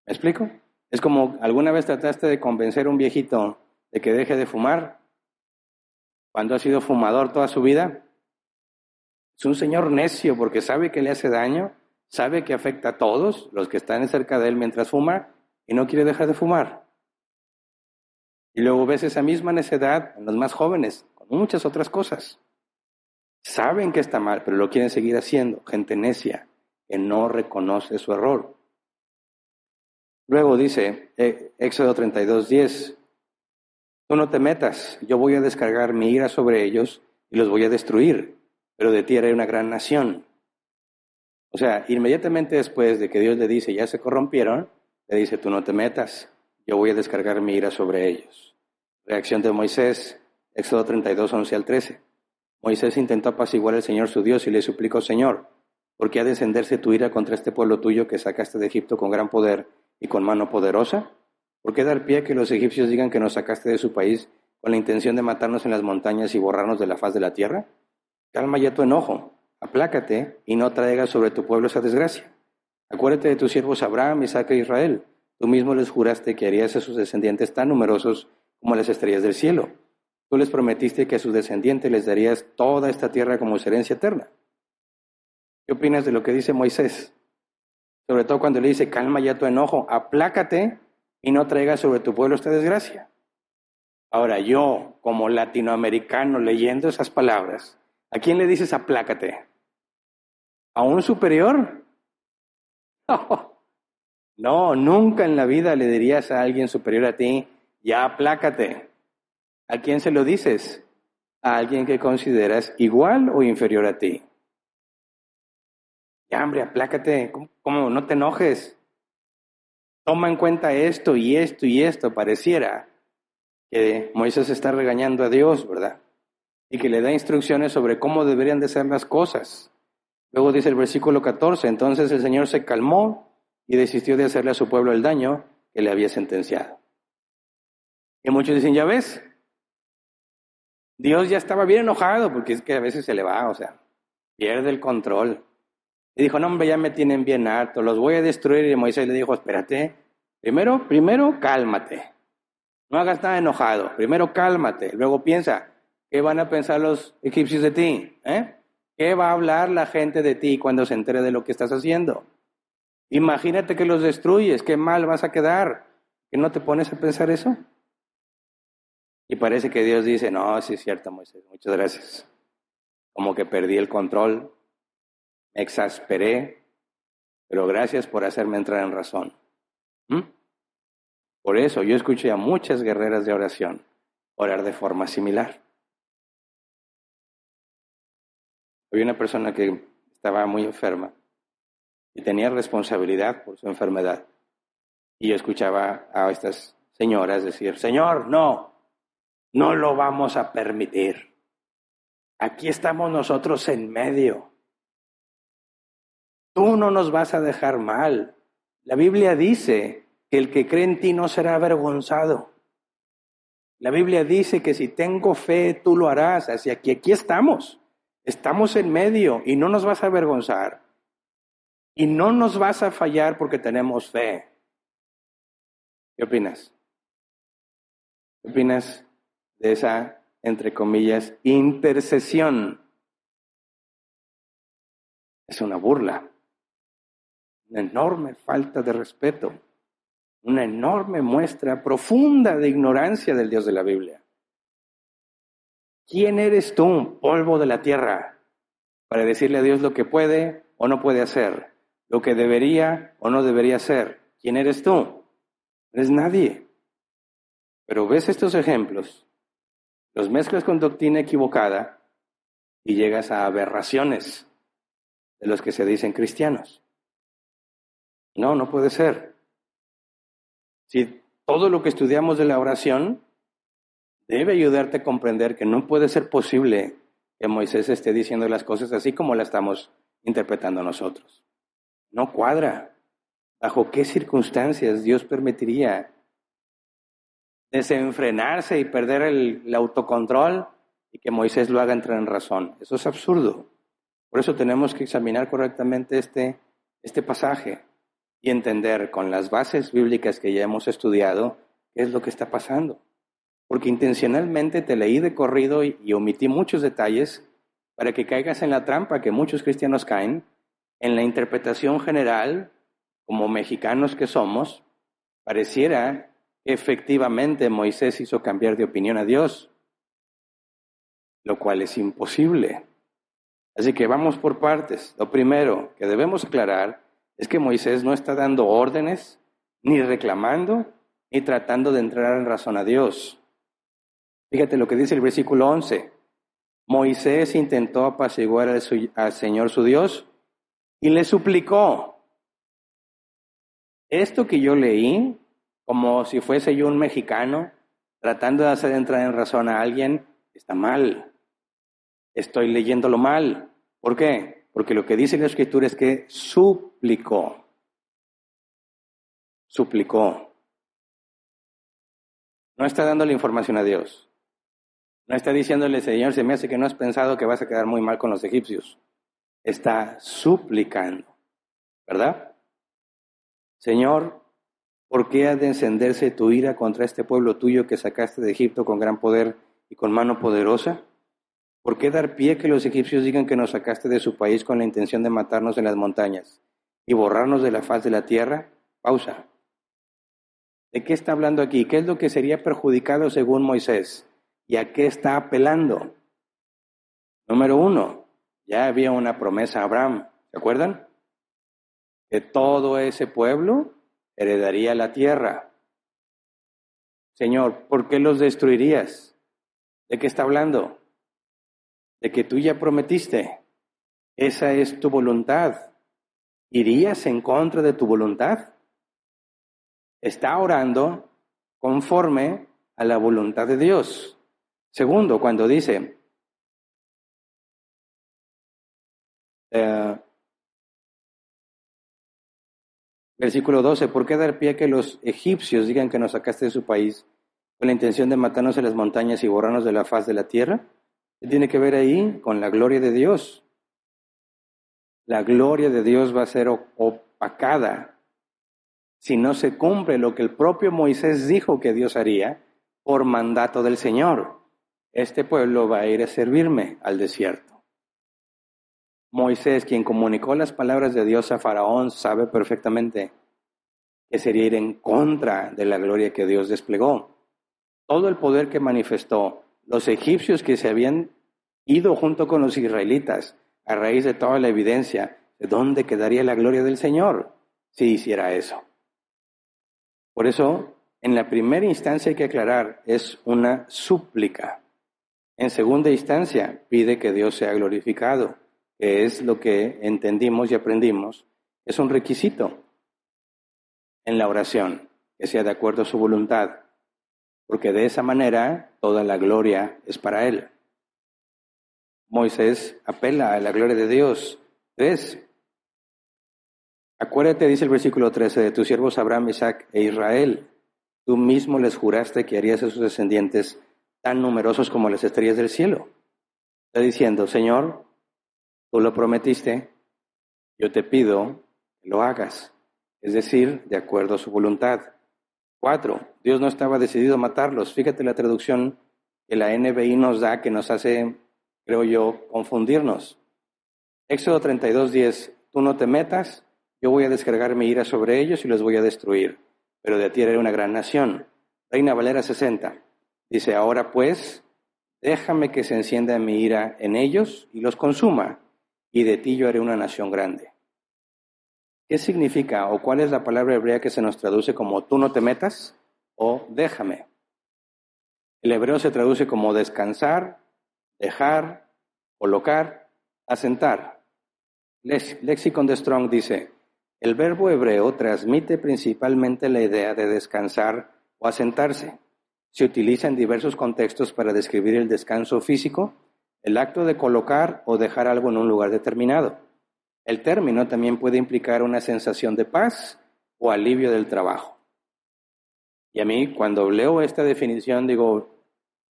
¿Me explico? Es como, ¿alguna vez trataste de convencer a un viejito de que deje de fumar cuando ha sido fumador toda su vida? Es un señor necio porque sabe que le hace daño, sabe que afecta a todos los que están cerca de él mientras fuma y no quiere dejar de fumar. Y luego ves esa misma necedad en los más jóvenes, con muchas otras cosas. Saben que está mal, pero lo quieren seguir haciendo. Gente necia que no reconoce su error. Luego dice, Éxodo 32:10, tú no te metas, yo voy a descargar mi ira sobre ellos y los voy a destruir, pero de ti haré una gran nación. O sea, inmediatamente después de que Dios le dice, ya se corrompieron, le dice, tú no te metas, yo voy a descargar mi ira sobre ellos. Reacción de Moisés, Éxodo 32:11 al 13. Moisés intentó apaciguar al Señor su Dios y le suplicó, Señor, ¿por qué ha de encenderse tu ira contra este pueblo tuyo que sacaste de Egipto con gran poder y con mano poderosa? ¿Por qué dar pie a que los egipcios digan que nos sacaste de su país con la intención de matarnos en las montañas y borrarnos de la faz de la tierra? Calma ya tu enojo, aplácate y no traigas sobre tu pueblo esa desgracia. Acuérdate de tus siervos Abraham, Isaac e Israel. Tú mismo les juraste que harías a sus descendientes tan numerosos como las estrellas del cielo. Tú les prometiste que a sus descendientes les darías toda esta tierra como su herencia eterna. ¿Qué opinas de lo que dice Moisés? Sobre todo cuando le dice, calma ya tu enojo, aplácate y no traigas sobre tu pueblo esta desgracia. Ahora yo, como latinoamericano, leyendo esas palabras, ¿a quién le dices aplácate? ¿A un superior? No, nunca en la vida le dirías a alguien superior a ti, ya aplácate. ¿A quién se lo dices? A alguien que consideras igual o inferior a ti. Ya, hombre, aplácate, ¿cómo? No te enojes. Toma en cuenta esto y esto y esto. Pareciera que Moisés está regañando a Dios, ¿verdad? Y que le da instrucciones sobre cómo deberían de ser las cosas. Luego dice el versículo 14, entonces el Señor se calmó y desistió de hacerle a su pueblo el daño que le había sentenciado. Y muchos dicen, ya ves, Dios ya estaba bien enojado, porque es que a veces se le va, o sea, pierde el control. Y dijo, no hombre, ya me tienen bien harto, los voy a destruir. Y Moisés le dijo, espérate, primero cálmate, no hagas nada enojado, primero cálmate, luego piensa, ¿qué van a pensar los egipcios de ti? ¿Qué va a hablar la gente de ti cuando se entere de lo que estás haciendo? Imagínate que los destruyes, qué mal vas a quedar, ¿que no te pones a pensar eso? Y parece que Dios dice, no, sí es cierto, Moisés, muchas gracias. Como que perdí el control, me exasperé, pero gracias por hacerme entrar en razón. Por eso yo escuché a muchas guerreras de oración orar de forma similar. Había una persona que estaba muy enferma y tenía responsabilidad por su enfermedad. Y yo escuchaba a estas señoras decir, Señor, no lo vamos a permitir. Aquí estamos nosotros en medio. Tú no nos vas a dejar mal. La Biblia dice que el que cree en ti no será avergonzado. La Biblia dice que si tengo fe, tú lo harás. Así que aquí estamos. Estamos en medio y no nos vas a avergonzar. Y no nos vas a fallar porque tenemos fe. ¿Qué opinas? ¿Qué opinas de esa, entre comillas, intercesión? Es una burla, una enorme falta de respeto, una enorme muestra profunda de ignorancia del Dios de la Biblia. ¿Quién eres tú, polvo de la tierra, para decirle a Dios lo que puede o no puede hacer, lo que debería o no debería hacer? ¿Quién eres tú? No eres nadie. Pero ves estos ejemplos, los mezclas con doctrina equivocada y llegas a aberraciones de los que se dicen cristianos. No puede ser. Si todo lo que estudiamos de la oración debe ayudarte a comprender que no puede ser posible que Moisés esté diciendo las cosas así como la estamos interpretando nosotros. No cuadra. ¿Bajo qué circunstancias Dios permitiría desenfrenarse y perder el autocontrol y que Moisés lo haga entrar en razón? Eso es absurdo. Por eso tenemos que examinar correctamente este pasaje y entender con las bases bíblicas que ya hemos estudiado qué es lo que está pasando. Porque intencionalmente te leí de corrido y omití muchos detalles para que caigas en la trampa que muchos cristianos caen, en la interpretación general, como mexicanos que somos, pareciera que efectivamente Moisés hizo cambiar de opinión a Dios, lo cual es imposible. Así que vamos por partes. Lo primero que debemos aclarar es que Moisés no está dando órdenes, ni reclamando, ni tratando de entrar en razón a Dios. Fíjate lo que dice el versículo 11. Moisés intentó apaciguar al Señor su Dios y le suplicó. Esto que yo leí, como si fuese yo un mexicano, tratando de hacer entrar en razón a alguien, está mal. Estoy leyéndolo mal. ¿Por qué? Porque lo que dice la Escritura es que suplicó. Suplicó. No está dándole información a Dios. No está diciéndole, Señor, se me hace que no has pensado que vas a quedar muy mal con los egipcios. Está suplicando, ¿verdad? Señor, ¿por qué ha de encenderse tu ira contra este pueblo tuyo que sacaste de Egipto con gran poder y con mano poderosa? ¿Por qué dar pie que los egipcios digan que nos sacaste de su país con la intención de matarnos en las montañas y borrarnos de la faz de la tierra? Pausa. ¿De qué está hablando aquí? ¿Qué es lo que sería perjudicado según Moisés? ¿Y a qué está apelando? Número 1, ya había una promesa a Abraham, ¿se acuerdan? Que todo ese pueblo heredaría la tierra. Señor, ¿por qué los destruirías? ¿De qué está hablando? De que tú ya prometiste. Esa es tu voluntad. ¿Irías en contra de tu voluntad? Está orando conforme a la voluntad de Dios. Segundo, cuando dice, versículo 12, ¿por qué dar pie a que los egipcios digan que nos sacaste de su país con la intención de matarnos en las montañas y borrarnos de la faz de la tierra? ¿Qué tiene que ver ahí con la gloria de Dios? La gloria de Dios va a ser opacada si no se cumple lo que el propio Moisés dijo que Dios haría por mandato del Señor. Este pueblo va a ir a servirme al desierto. Moisés, quien comunicó las palabras de Dios a Faraón, sabe perfectamente que sería ir en contra de la gloria que Dios desplegó. Todo el poder que manifestó los egipcios que se habían ido junto con los israelitas a raíz de toda la evidencia, ¿de dónde quedaría la gloria del Señor si hiciera eso? Por eso En la primera instancia hay que aclarar, es una súplica. En segunda instancia, pide que Dios sea glorificado, que es lo que entendimos y aprendimos. Es un requisito en la oración, que sea de acuerdo a su voluntad, porque de esa manera toda la gloria es para Él. Moisés apela a la gloria de Dios. 3. Acuérdate, dice el versículo 13, de tus siervos Abraham, Isaac e Israel. Tú mismo les juraste que harías a sus descendientes tan numerosos como las estrellas del cielo. Está diciendo, Señor, tú lo prometiste, yo te pido que lo hagas. Es decir, de acuerdo a su voluntad. 4. Dios no estaba decidido a matarlos. Fíjate la traducción que la NBI nos da, que nos hace, creo yo, confundirnos. Éxodo 32:10. Tú no te metas, yo voy a descargar mi ira sobre ellos y los voy a destruir. Pero de ti haré una gran nación. Reina Valera 60. Dice, ahora pues, déjame que se encienda mi ira en ellos y los consuma, y de ti yo haré una nación grande. ¿Qué significa o cuál es la palabra hebrea que se nos traduce como tú no te metas o déjame? El hebreo se traduce como descansar, dejar, colocar, asentar. Lexicon de Strong dice, el verbo hebreo transmite principalmente la idea de descansar o asentarse. Se utiliza en diversos contextos para describir el descanso físico, el acto de colocar o dejar algo en un lugar determinado. El término también puede implicar una sensación de paz o alivio del trabajo. Y a mí, cuando leo esta definición, digo,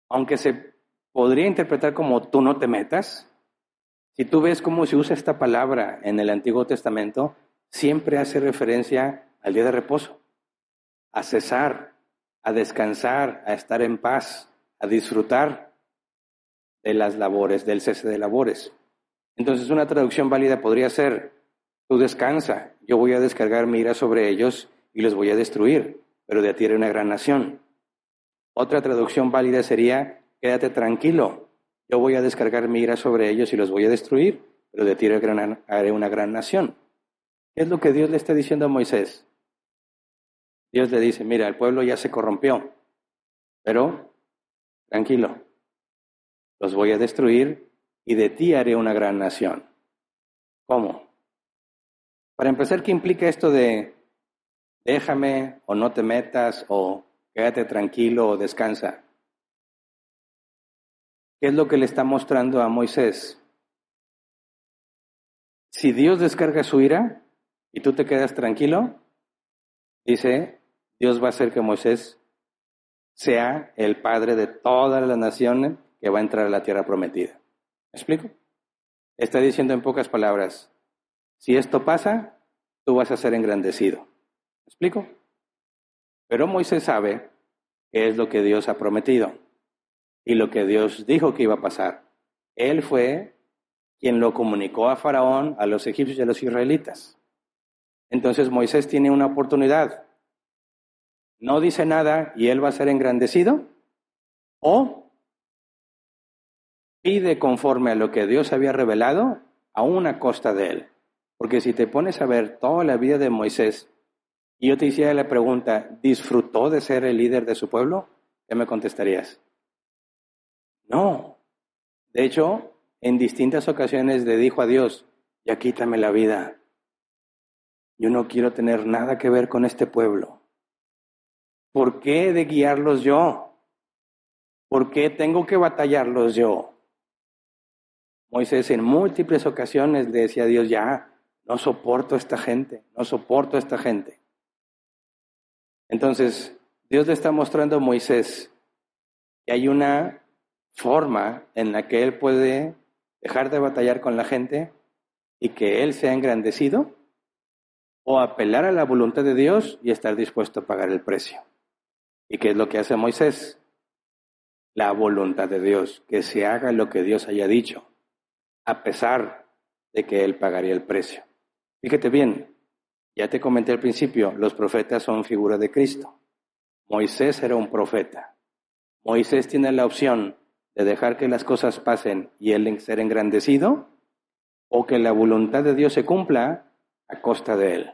aunque se podría interpretar como tú no te metas, si tú ves cómo se usa esta palabra en el Antiguo Testamento, siempre hace referencia al día de reposo, a cesar, a descansar, a estar en paz, a disfrutar de las labores, del cese de labores. Entonces una traducción válida podría ser, tú descansa, yo voy a descargar mi ira sobre ellos y los voy a destruir, pero de ti haré una gran nación. Otra traducción válida sería, quédate tranquilo, yo voy a descargar mi ira sobre ellos y los voy a destruir, pero de ti haré una gran nación. ¿Qué es lo que Dios le está diciendo a Moisés? Dios le dice, mira, el pueblo ya se corrompió, pero tranquilo, los voy a destruir y de ti haré una gran nación. ¿Cómo? Para empezar, ¿qué implica esto de déjame o no te metas o quédate tranquilo o descansa? ¿Qué es lo que le está mostrando a Moisés? Si Dios descarga su ira y tú te quedas tranquilo, dice, Dios va a hacer que Moisés sea el padre de todas las naciones que va a entrar a la tierra prometida. ¿Me explico? Está diciendo en pocas palabras, si esto pasa, tú vas a ser engrandecido. ¿Me explico? Pero Moisés sabe qué es lo que Dios ha prometido y lo que Dios dijo que iba a pasar. Él fue quien lo comunicó a Faraón, a los egipcios y a los israelitas. Entonces Moisés tiene una oportunidad. No dice nada y él va a ser engrandecido, o pide conforme a lo que Dios había revelado, aún a costa de él. Porque si te pones a ver toda la vida de Moisés, y yo te hiciera la pregunta, ¿disfrutó de ser el líder de su pueblo? ¿Qué me contestarías? No. De hecho, en distintas ocasiones le dijo a Dios, ya quítame la vida. Yo no quiero tener nada que ver con este pueblo. ¿Por qué he de guiarlos yo? ¿Por qué tengo que batallarlos yo? Moisés en múltiples ocasiones le decía a Dios, ya, no soporto a esta gente, no soporto a esta gente. Entonces, Dios le está mostrando a Moisés que hay una forma en la que él puede dejar de batallar con la gente y que él sea engrandecido, o apelar a la voluntad de Dios y estar dispuesto a pagar el precio. ¿Y qué es lo que hace Moisés? La voluntad de Dios, que se haga lo que Dios haya dicho, a pesar de que él pagaría el precio. Fíjate bien, ya te comenté al principio, los profetas son figura de Cristo. Moisés era un profeta. Moisés tiene la opción de dejar que las cosas pasen y él ser engrandecido, o que la voluntad de Dios se cumpla a costa de él.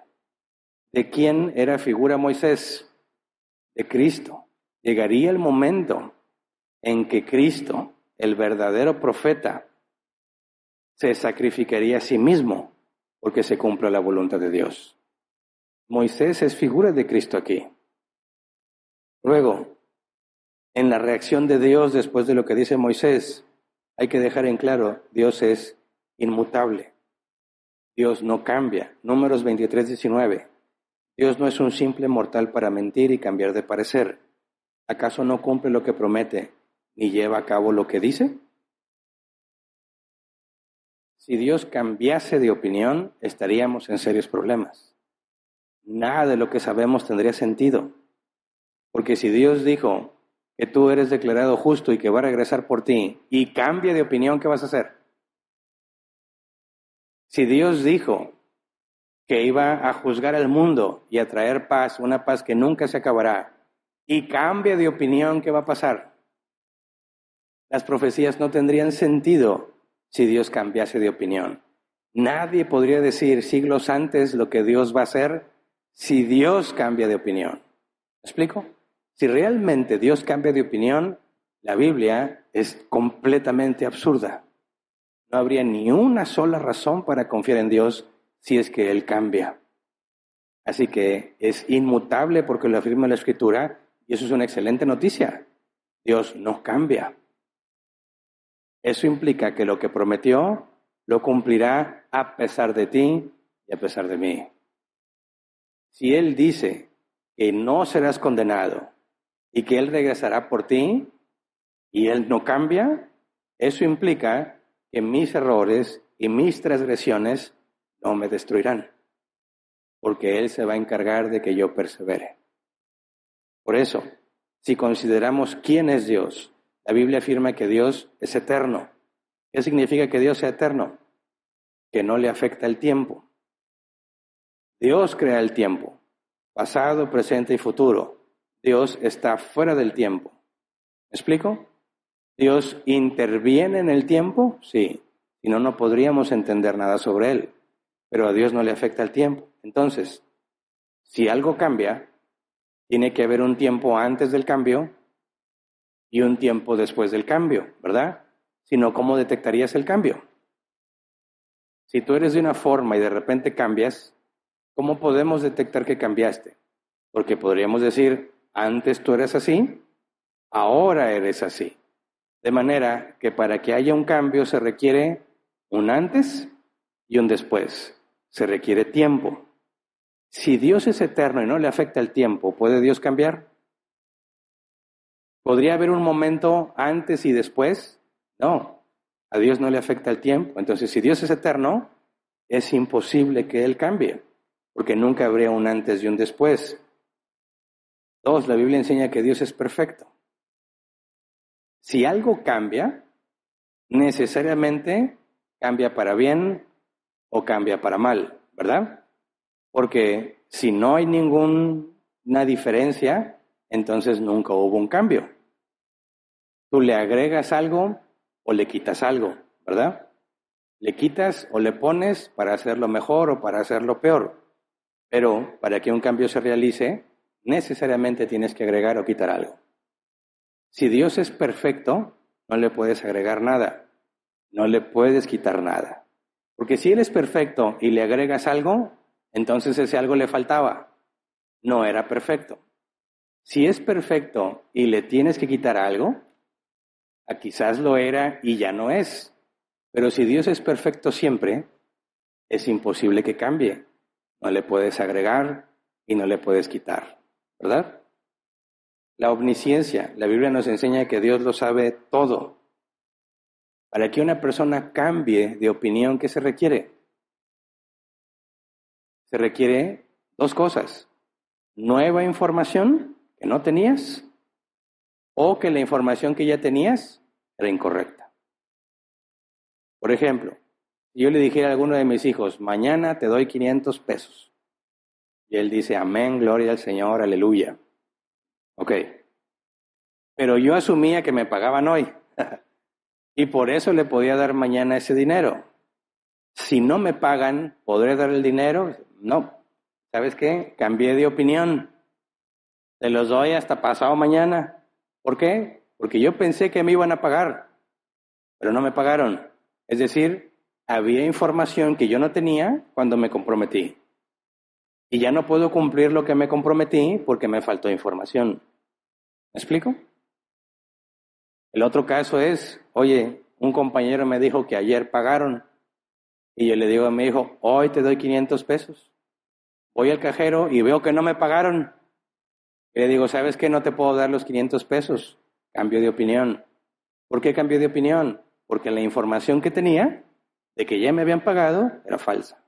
¿De quién era figura Moisés? de Cristo. Llegaría el momento en que Cristo, el verdadero profeta, se sacrificaría a sí mismo porque se cumpla la voluntad de Dios. Moisés es figura de Cristo aquí. Luego, en la reacción de Dios después de lo que dice Moisés, hay que dejar en claro, Dios es inmutable. Dios no cambia. Números 23:19. Dios no es un simple mortal para mentir y cambiar de parecer. ¿Acaso no cumple lo que promete ni lleva a cabo lo que dice? Si Dios cambiase de opinión, estaríamos en serios problemas. Nada de lo que sabemos tendría sentido. Porque si Dios dijo que tú eres declarado justo y que va a regresar por ti y cambia de opinión, ¿qué vas a hacer? Si Dios dijo que iba a juzgar al mundo y a traer paz, una paz que nunca se acabará, y cambia de opinión, ¿qué va a pasar? Las profecías no tendrían sentido si Dios cambiase de opinión. Nadie podría decir siglos antes lo que Dios va a hacer si Dios cambia de opinión. ¿Me explico? Si realmente Dios cambia de opinión, la Biblia es completamente absurda. No habría ni una sola razón para confiar en Dios si es que Él cambia. Así que es inmutable porque lo afirma la Escritura y eso es una excelente noticia. Dios no cambia. Eso implica que lo que prometió lo cumplirá a pesar de ti y a pesar de mí. Si Él dice que no serás condenado y que Él regresará por ti y Él no cambia, eso implica que mis errores y mis transgresiones no me destruirán, porque Él se va a encargar de que yo persevere. Por eso, si consideramos quién es Dios, la Biblia afirma que Dios es eterno. ¿Qué significa que Dios sea eterno? Que no le afecta el tiempo. Dios crea el tiempo, pasado, presente y futuro. Dios está fuera del tiempo. ¿Me explico? ¿Dios interviene en el tiempo? Sí. Si no, no podríamos entender nada sobre Él. Pero a Dios no le afecta el tiempo. Entonces, si algo cambia, tiene que haber un tiempo antes del cambio y un tiempo después del cambio, ¿verdad? Si no, ¿cómo detectarías el cambio? Si tú eres de una forma y de repente cambias, ¿cómo podemos detectar que cambiaste? Porque podríamos decir, antes tú eres así, ahora eres así. De manera que para que haya un cambio se requiere un antes y un después. Se requiere tiempo. Si Dios es eterno y no le afecta el tiempo, ¿puede Dios cambiar? ¿Podría haber un momento antes y después? No, a Dios no le afecta el tiempo. Entonces, si Dios es eterno, es imposible que Él cambie, porque nunca habría un antes y un después. Dos, la Biblia enseña que Dios es perfecto. Si algo cambia, necesariamente cambia para bien o cambia para mal, ¿verdad? Porque si no hay ninguna diferencia, entonces nunca hubo un cambio. Tú le agregas algo o le quitas algo, ¿verdad? Le quitas o le pones para hacerlo mejor o para hacerlo peor. Pero para que un cambio se realice, necesariamente tienes que agregar o quitar algo. Si Dios es perfecto, no le puedes agregar nada, no le puedes quitar nada. Porque si Él es perfecto y le agregas algo, entonces ese algo le faltaba, no era perfecto. Si es perfecto y le tienes que quitar algo, quizás lo era y ya no es. Pero si Dios es perfecto siempre, es imposible que cambie. No le puedes agregar y no le puedes quitar, ¿verdad? La omnisciencia, la Biblia nos enseña que Dios lo sabe todo. Para que una persona cambie de opinión, ¿qué se requiere? Se requiere dos cosas. Nueva información que no tenías o que la información que ya tenías era incorrecta. Por ejemplo, si yo le dijera a alguno de mis hijos, mañana te doy 500 pesos. Y él dice, amén, gloria al Señor, aleluya. Ok. Pero yo asumía que me pagaban hoy. Y por eso le podía dar mañana ese dinero. Si no me pagan, ¿podré dar el dinero? No. ¿Sabes qué? Cambié de opinión. Te los doy hasta pasado mañana. ¿Por qué? Porque yo pensé que me iban a pagar, pero no me pagaron. Es decir, había información que yo no tenía cuando me comprometí. Y ya no puedo cumplir lo que me comprometí porque me faltó información. ¿Me explico? El otro caso es, oye, un compañero me dijo que ayer pagaron. Y yo le digo a mi hijo, hoy te doy 500 pesos. Voy al cajero y veo que no me pagaron. Y le digo, ¿sabes qué? No te puedo dar los 500 pesos. Cambio de opinión. ¿Por qué cambio de opinión? Porque la información que tenía de que ya me habían pagado era falsa.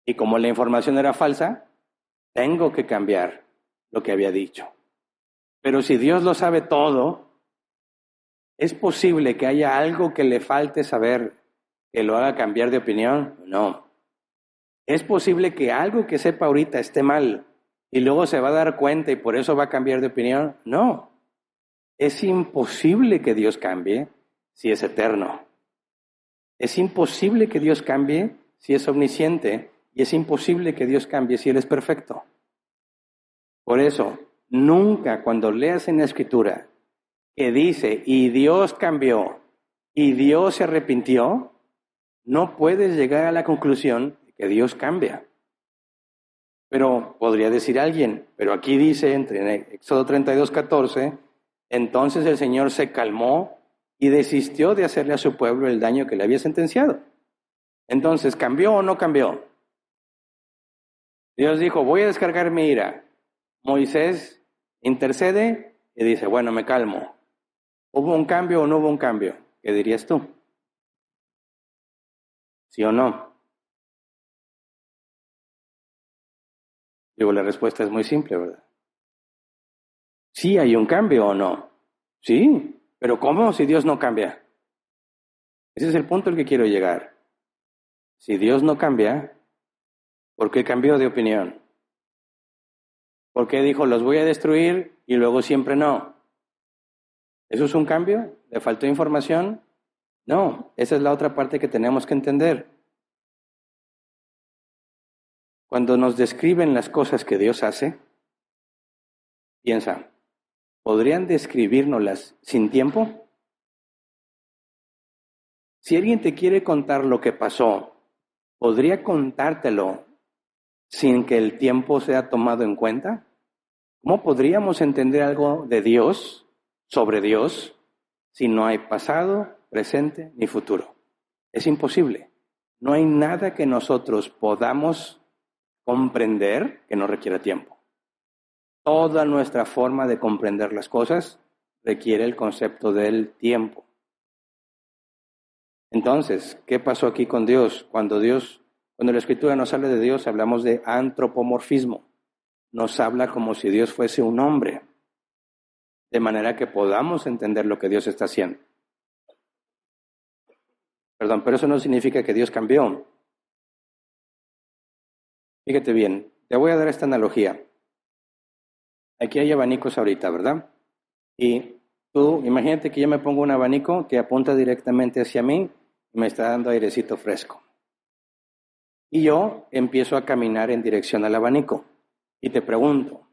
Y como la información era falsa, tengo que cambiar lo que había dicho. Pero si Dios lo sabe todo, ¿es posible que haya algo que le falte saber que lo haga cambiar de opinión? No. ¿Es posible que algo que sepa ahorita esté mal y luego se va a dar cuenta y por eso va a cambiar de opinión? No. Es imposible que Dios cambie si es eterno. Es imposible que Dios cambie si es omnisciente y es imposible que Dios cambie si Él es perfecto. Por eso, nunca cuando leas en la Escritura que dice, y Dios cambió, y Dios se arrepintió, no puedes llegar a la conclusión de que Dios cambia. Pero podría decir alguien, pero aquí dice, entre Éxodo 32:14, entonces el Señor se calmó y desistió de hacerle a su pueblo el daño que le había sentenciado. Entonces, ¿cambió o no cambió? Dios dijo, voy a descargar mi ira. Moisés intercede y dice, bueno, me calmo. ¿Hubo un cambio o no hubo un cambio? ¿Qué dirías tú? ¿Sí o no? Digo, la respuesta es muy simple, ¿verdad? Sí hay un cambio o no. Sí, pero ¿cómo si Dios no cambia? Ese es el punto al que quiero llegar. Si Dios no cambia, ¿por qué cambió de opinión? ¿Por qué dijo, los voy a destruir y luego siempre no? ¿Eso es un cambio? ¿Le faltó información? No, esa es la otra parte que tenemos que entender. Cuando nos describen las cosas que Dios hace, piensa, ¿podrían describírnoslas sin tiempo? Si alguien te quiere contar lo que pasó, ¿podría contártelo sin que el tiempo sea tomado en cuenta? ¿Cómo podríamos entender algo de Dios, sobre Dios, si no hay pasado, presente ni futuro? Es imposible. No hay nada que nosotros podamos comprender que no requiera tiempo. Toda nuestra forma de comprender las cosas requiere el concepto del tiempo. Entonces, ¿qué pasó aquí con Dios? Cuando la Escritura nos habla de Dios, hablamos de antropomorfismo. Nos habla como si Dios fuese un hombre, de manera que podamos entender lo que Dios está haciendo. Perdón, pero eso no significa que Dios cambió. Fíjate bien, te voy a dar esta analogía. Aquí hay abanicos ahorita, ¿verdad? Y tú, imagínate que yo me pongo un abanico que apunta directamente hacia mí y me está dando airecito fresco. Y yo empiezo a caminar en dirección al abanico y te pregunto,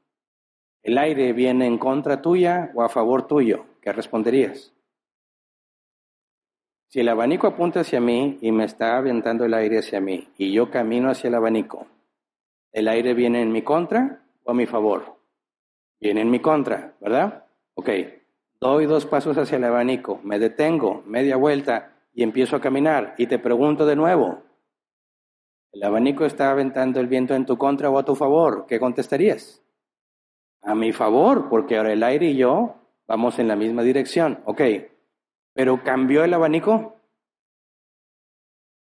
¿el aire viene en contra tuya o a favor tuyo? ¿Qué responderías? Si el abanico apunta hacia mí y me está aventando el aire hacia mí y yo camino hacia el abanico, ¿el aire viene en mi contra o a mi favor? Viene en mi contra, ¿verdad? Ok, doy 2 pasos hacia el abanico, me detengo, media vuelta y empiezo a caminar y te pregunto de nuevo, ¿el abanico está aventando el viento en tu contra o a tu favor? ¿Qué contestarías? A mi favor, porque ahora el aire y yo vamos en la misma dirección. Ok, pero ¿cambió el abanico?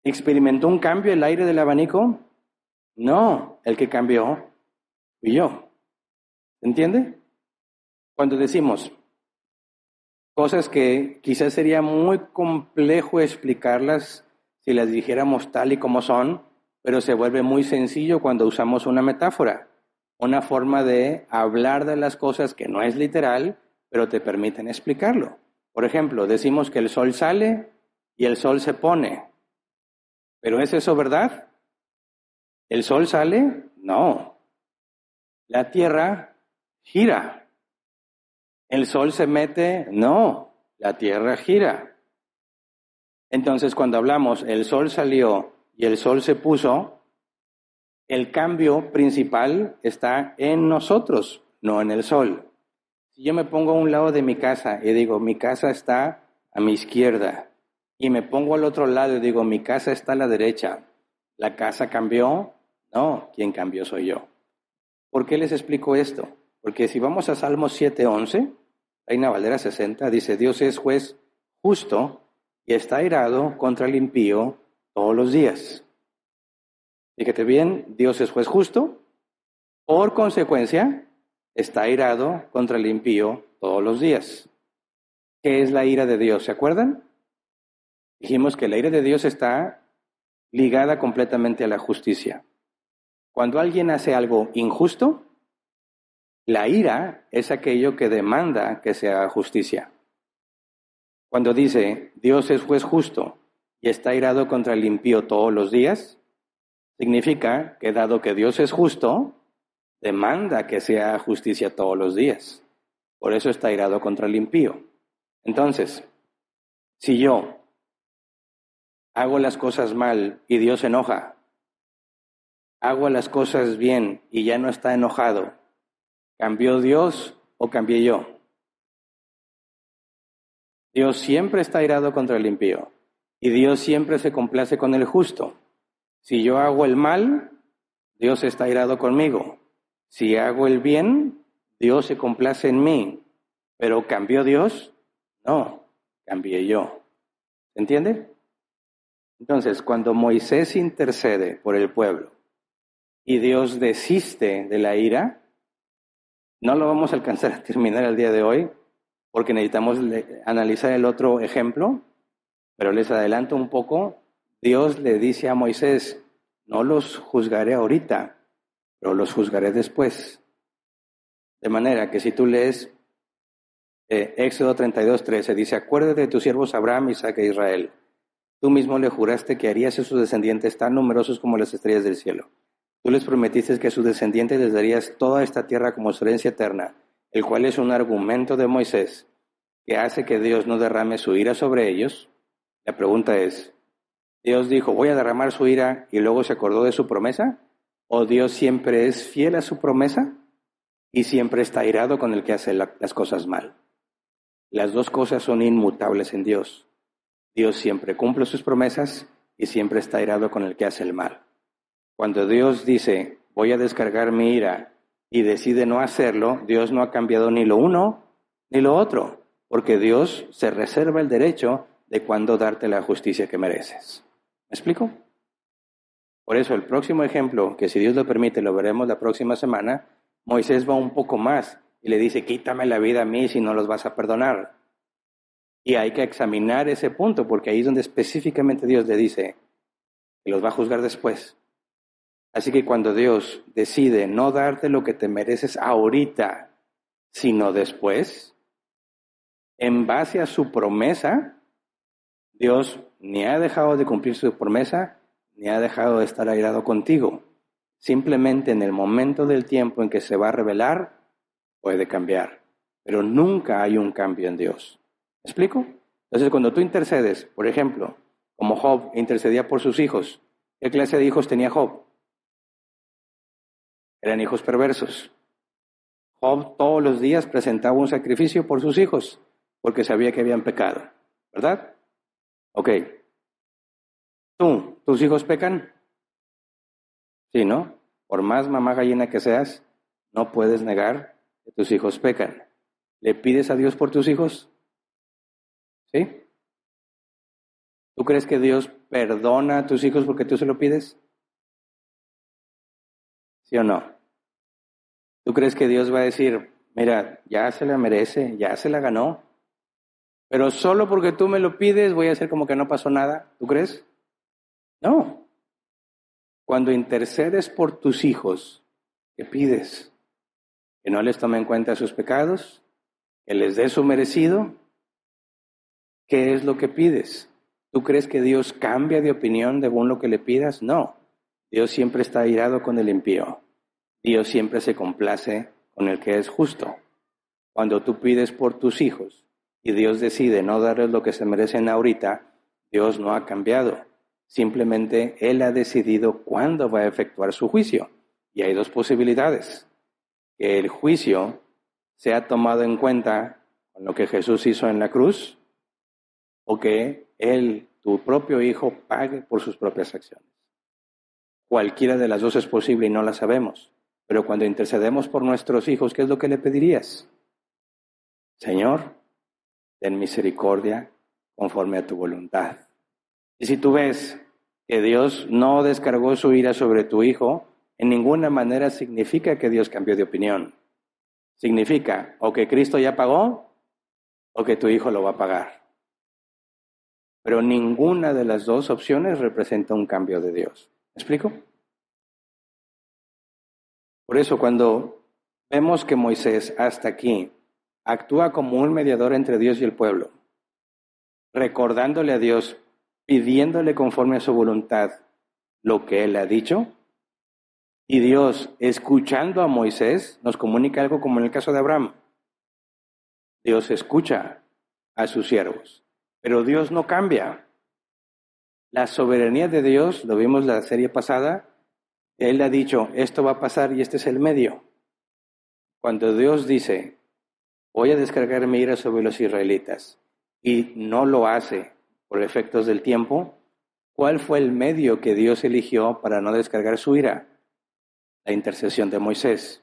¿Experimentó un cambio el aire del abanico? No, el que cambió fui yo. ¿Entiende? Cuando decimos cosas que quizás sería muy complejo explicarlas si las dijéramos tal y como son, pero se vuelve muy sencillo cuando usamos una metáfora, una forma de hablar de las cosas que no es literal, pero te permiten explicarlo. Por ejemplo, decimos que el sol sale y el sol se pone. ¿Pero es eso verdad? ¿El sol sale? No. La tierra gira. ¿El sol se mete? No, la tierra gira. Entonces, cuando hablamos, el sol salió y el sol se puso, el cambio principal está en nosotros, no en el sol. Si yo me pongo a un lado de mi casa y digo, mi casa está a mi izquierda, y me pongo al otro lado y digo, mi casa está a la derecha, ¿la casa cambió? No, quien cambió soy yo. ¿Por qué les explico esto? Porque si vamos a Salmos 7:11, Reina Valera 60, dice, Dios es juez justo y está airado contra el impío todos los días. Fíjate bien, Dios es juez justo, por consecuencia, está airado contra el impío todos los días. ¿Qué es la ira de Dios? ¿Se acuerdan? Dijimos que la ira de Dios está ligada completamente a la justicia. Cuando alguien hace algo injusto, la ira es aquello que demanda que se haga justicia. Cuando dice Dios es juez justo y está airado contra el impío todos los días, significa que dado que Dios es justo, demanda que se haga justicia todos los días. Por eso está airado contra el impío. Entonces, si yo hago las cosas mal y Dios se enoja, hago las cosas bien y ya no está enojado, ¿cambió Dios o cambié yo? Dios siempre está airado contra el impío y Dios siempre se complace con el justo. Si yo hago el mal, Dios está airado conmigo. Si hago el bien, Dios se complace en mí. ¿Pero cambió Dios? No, cambié yo. ¿Se entiende? Entonces, cuando Moisés intercede por el pueblo y Dios desiste de la ira, no lo vamos a alcanzar a terminar el día de hoy, porque necesitamos analizar el otro ejemplo, pero les adelanto un poco. Dios le dice a Moisés, no los juzgaré ahorita, pero los juzgaré después. De manera que si tú lees Éxodo 32:13, dice, acuérdate de tus siervos Abraham, Isaac e Israel. Tú mismo le juraste que harías a sus descendientes tan numerosos como las estrellas del cielo. Tú les prometiste que a sus descendientes les darías toda esta tierra como su herencia eterna, el cual es un argumento de Moisés que hace que Dios no derrame su ira sobre ellos. La pregunta es, ¿Dios dijo, voy a derramar su ira y luego se acordó de su promesa? ¿O Dios siempre es fiel a su promesa y siempre está airado con el que hace las cosas mal? Las dos cosas son inmutables en Dios. Dios siempre cumple sus promesas y siempre está airado con el que hace el mal. Cuando Dios dice, voy a descargar mi ira y decide no hacerlo, Dios no ha cambiado ni lo uno ni lo otro, porque Dios se reserva el derecho de cuándo darte la justicia que mereces. ¿Me explico? Por eso el próximo ejemplo, que si Dios lo permite lo veremos la próxima semana, Moisés va un poco más y le dice, quítame la vida a mí si no los vas a perdonar. Y hay que examinar ese punto, porque ahí es donde específicamente Dios le dice que los va a juzgar después. Así que cuando Dios decide no darte lo que te mereces ahorita, sino después, en base a su promesa, Dios ni ha dejado de cumplir su promesa, ni ha dejado de estar airado contigo. Simplemente en el momento del tiempo en que se va a revelar, puede cambiar. Pero nunca hay un cambio en Dios. ¿Me explico? Entonces, cuando tú intercedes, por ejemplo, como Job intercedía por sus hijos, ¿qué clase de hijos tenía Job? Eran hijos perversos. Job todos los días presentaba un sacrificio por sus hijos, porque sabía que habían pecado, ¿verdad? Ok. ¿Tus hijos pecan? Sí, ¿no? Por más mamá gallina que seas, no puedes negar que tus hijos pecan. ¿Le pides a Dios por tus hijos? ¿Sí? ¿Tú crees que Dios perdona a tus hijos porque tú se lo pides? ¿Sí o no? ¿Tú crees que Dios va a decir, mira, ya se la merece, ya se la ganó, pero solo porque tú me lo pides voy a hacer como que no pasó nada? ¿Tú crees? No. Cuando intercedes por tus hijos, ¿qué pides? Que no les tome en cuenta sus pecados, que les dé su merecido. ¿Qué es lo que pides? ¿Tú crees que Dios cambia de opinión según lo que le pidas? No. Dios siempre está airado con el impío. Dios siempre se complace con el que es justo. Cuando tú pides por tus hijos y Dios decide no darles lo que se merecen ahorita, Dios no ha cambiado. Simplemente Él ha decidido cuándo va a efectuar su juicio. Y hay dos posibilidades. Que el juicio sea tomado en cuenta con lo que Jesús hizo en la cruz, o que Él, tu propio Hijo, pague por sus propias acciones. Cualquiera de las dos es posible y no la sabemos. Pero cuando intercedemos por nuestros hijos, ¿qué es lo que le pedirías? Señor, ten misericordia conforme a tu voluntad. Y si tú ves que Dios no descargó su ira sobre tu hijo, en ninguna manera significa que Dios cambió de opinión. Significa o que Cristo ya pagó o que tu hijo lo va a pagar. Pero ninguna de las dos opciones representa un cambio de Dios. ¿Me explico? Por eso cuando vemos que Moisés hasta aquí actúa como un mediador entre Dios y el pueblo, recordándole a Dios, pidiéndole conforme a su voluntad lo que Él ha dicho, y Dios, escuchando a Moisés, nos comunica algo como en el caso de Abraham. Dios escucha a sus siervos, pero Dios no cambia. La soberanía de Dios, lo vimos la serie pasada, Él ha dicho, esto va a pasar y este es el medio. Cuando Dios dice, voy a descargar mi ira sobre los israelitas, y no lo hace por efectos del tiempo, ¿cuál fue el medio que Dios eligió para no descargar su ira? La intercesión de Moisés.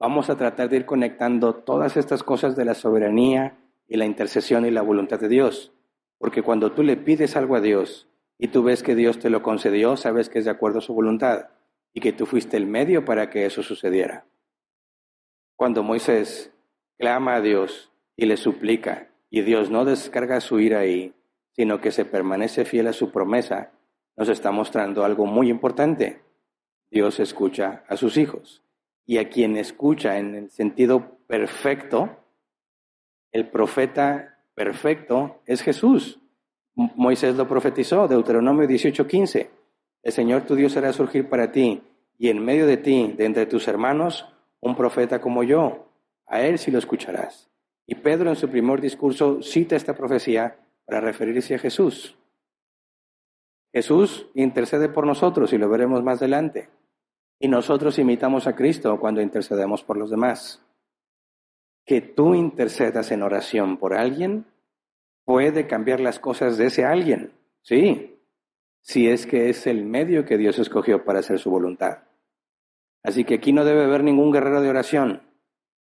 Vamos a tratar de ir conectando todas estas cosas de la soberanía y la intercesión y la voluntad de Dios. Porque cuando tú le pides algo a Dios y tú ves que Dios te lo concedió, sabes que es de acuerdo a su voluntad y que tú fuiste el medio para que eso sucediera. Cuando Moisés clama a Dios y le suplica y Dios no descarga su ira ahí, sino que se permanece fiel a su promesa, nos está mostrando algo muy importante. Dios escucha a sus hijos. Y a quien escucha en el sentido perfecto, el profeta perfecto es Jesús. Moisés lo profetizó, Deuteronomio 18:15. El Señor tu Dios hará surgir para ti, y en medio de ti, de entre tus hermanos, un profeta como yo. A él sí lo escucharás. Y Pedro en su primer discurso cita esta profecía para referirse a Jesús. Jesús intercede por nosotros y lo veremos más adelante. Y nosotros imitamos a Cristo cuando intercedemos por los demás. Que tú intercedas en oración por alguien puede cambiar las cosas de ese alguien, sí, si es que es el medio que Dios escogió para hacer su voluntad. Así que aquí no debe haber ningún guerrero de oración.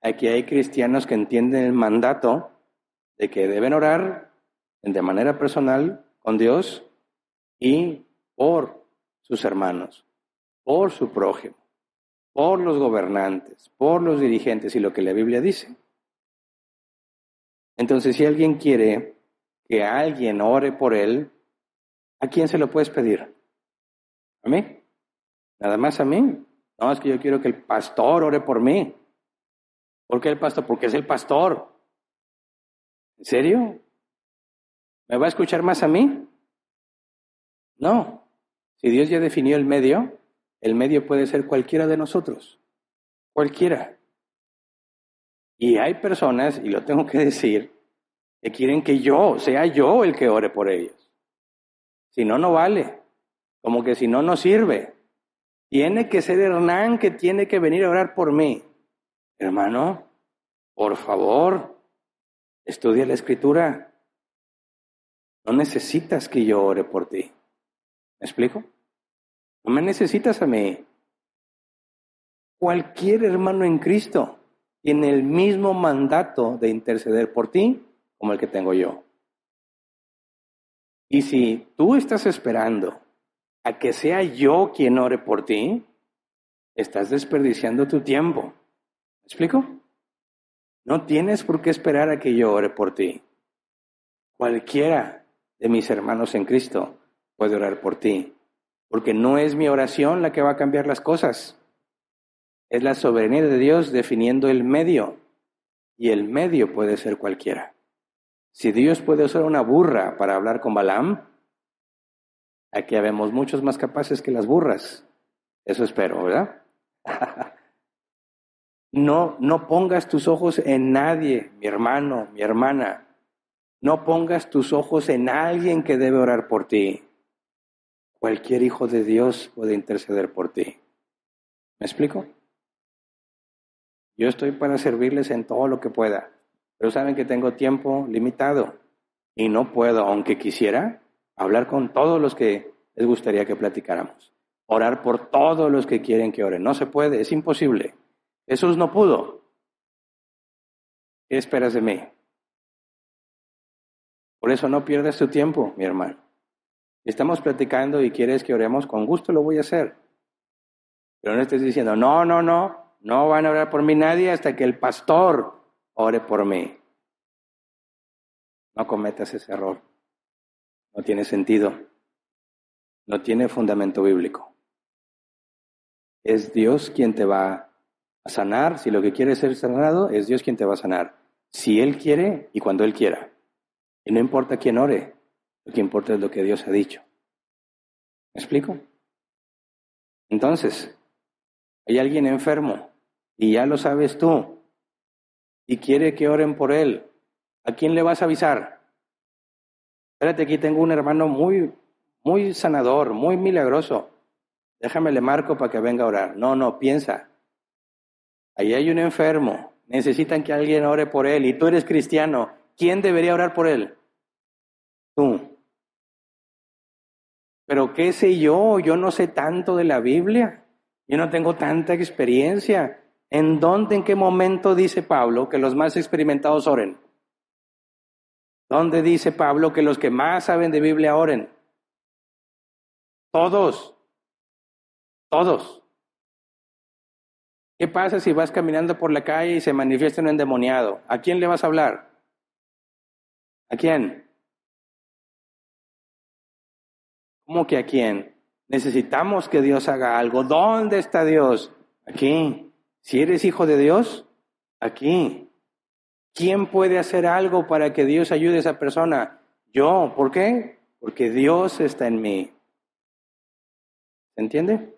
Aquí hay cristianos que entienden el mandato de que deben orar de manera personal con Dios y por sus hermanos, por su prójimo, por los gobernantes, por los dirigentes y lo que la Biblia dice. Entonces, si alguien quiere que alguien ore por él, ¿a quién se lo puedes pedir? ¿A mí? ¿Nada más a mí? No, es que yo quiero que el pastor ore por mí. ¿Por qué el pastor? Porque es el pastor. ¿En serio? ¿Me va a escuchar más a mí? No. Si Dios ya definió el medio puede ser cualquiera de nosotros. Cualquiera. Y hay personas, y lo tengo que decir, que quieren que sea yo el que ore por ellos. Si no, no vale. Como que si no, no sirve. Tiene que ser Hernán que tiene que venir a orar por mí. Hermano, por favor, estudia la Escritura. No necesitas que yo ore por ti. ¿Me explico? No me necesitas a mí. Cualquier hermano en Cristo tiene el mismo mandato de interceder por ti como el que tengo yo. Y si tú estás esperando a que sea yo quien ore por ti, estás desperdiciando tu tiempo. ¿Me explico? No tienes por qué esperar a que yo ore por ti. Cualquiera de mis hermanos en Cristo puede orar por ti, porque no es mi oración la que va a cambiar las cosas. Es la soberanía de Dios definiendo el medio, y el medio puede ser cualquiera. Si Dios puede usar una burra para hablar con Balaam, aquí habemos muchos más capaces que las burras. Eso espero, ¿verdad? No pongas tus ojos en nadie, mi hermano, mi hermana. No pongas tus ojos en alguien que debe orar por ti. Cualquier hijo de Dios puede interceder por ti. ¿Me explico? Yo estoy para servirles en todo lo que pueda, pero saben que tengo tiempo limitado y no puedo, aunque quisiera, hablar con todos los que les gustaría que platicáramos. Orar por todos los que quieren que oren. No se puede, es imposible. Jesús no pudo. ¿Qué esperas de mí? Por eso no pierdas tu tiempo, mi hermano. Si estamos platicando y quieres que oremos, con gusto lo voy a hacer. Pero no estés diciendo, no van a orar por mí nadie hasta que el pastor ore por mí. No cometas ese error. No tiene sentido. No tiene fundamento bíblico. Es Dios quien te va a sanar. Si lo que quieres ser sanado, es Dios quien te va a sanar. Si Él quiere y cuando Él quiera. Y no importa quién ore, lo que importa es lo que Dios ha dicho. ¿Me explico? Entonces, hay alguien enfermo y ya lo sabes tú y quiere que oren por él. ¿A quién le vas a avisar? Espérate, aquí tengo un hermano muy sanador, muy milagroso. Déjame le marco para que venga a orar. No, piensa. Ahí hay un enfermo. Necesitan que alguien ore por él y tú eres cristiano. ¿Quién debería orar por él? Tú. Pero ¿qué sé yo? Yo no sé tanto de la Biblia. Yo no tengo tanta experiencia. ¿En dónde, en qué momento dice Pablo que los más experimentados oren? ¿Dónde dice Pablo que los que más saben de Biblia oren? Todos. ¿Qué pasa si vas caminando por la calle y se manifiesta un endemoniado? ¿A quién le vas a hablar? ¿A quién? ¿Cómo que a quién? Necesitamos que Dios haga algo. ¿Dónde está Dios? Aquí. Si eres hijo de Dios, aquí. ¿Quién puede hacer algo para que Dios ayude a esa persona? Yo. ¿Por qué? Porque Dios está en mí. ¿Se entiende?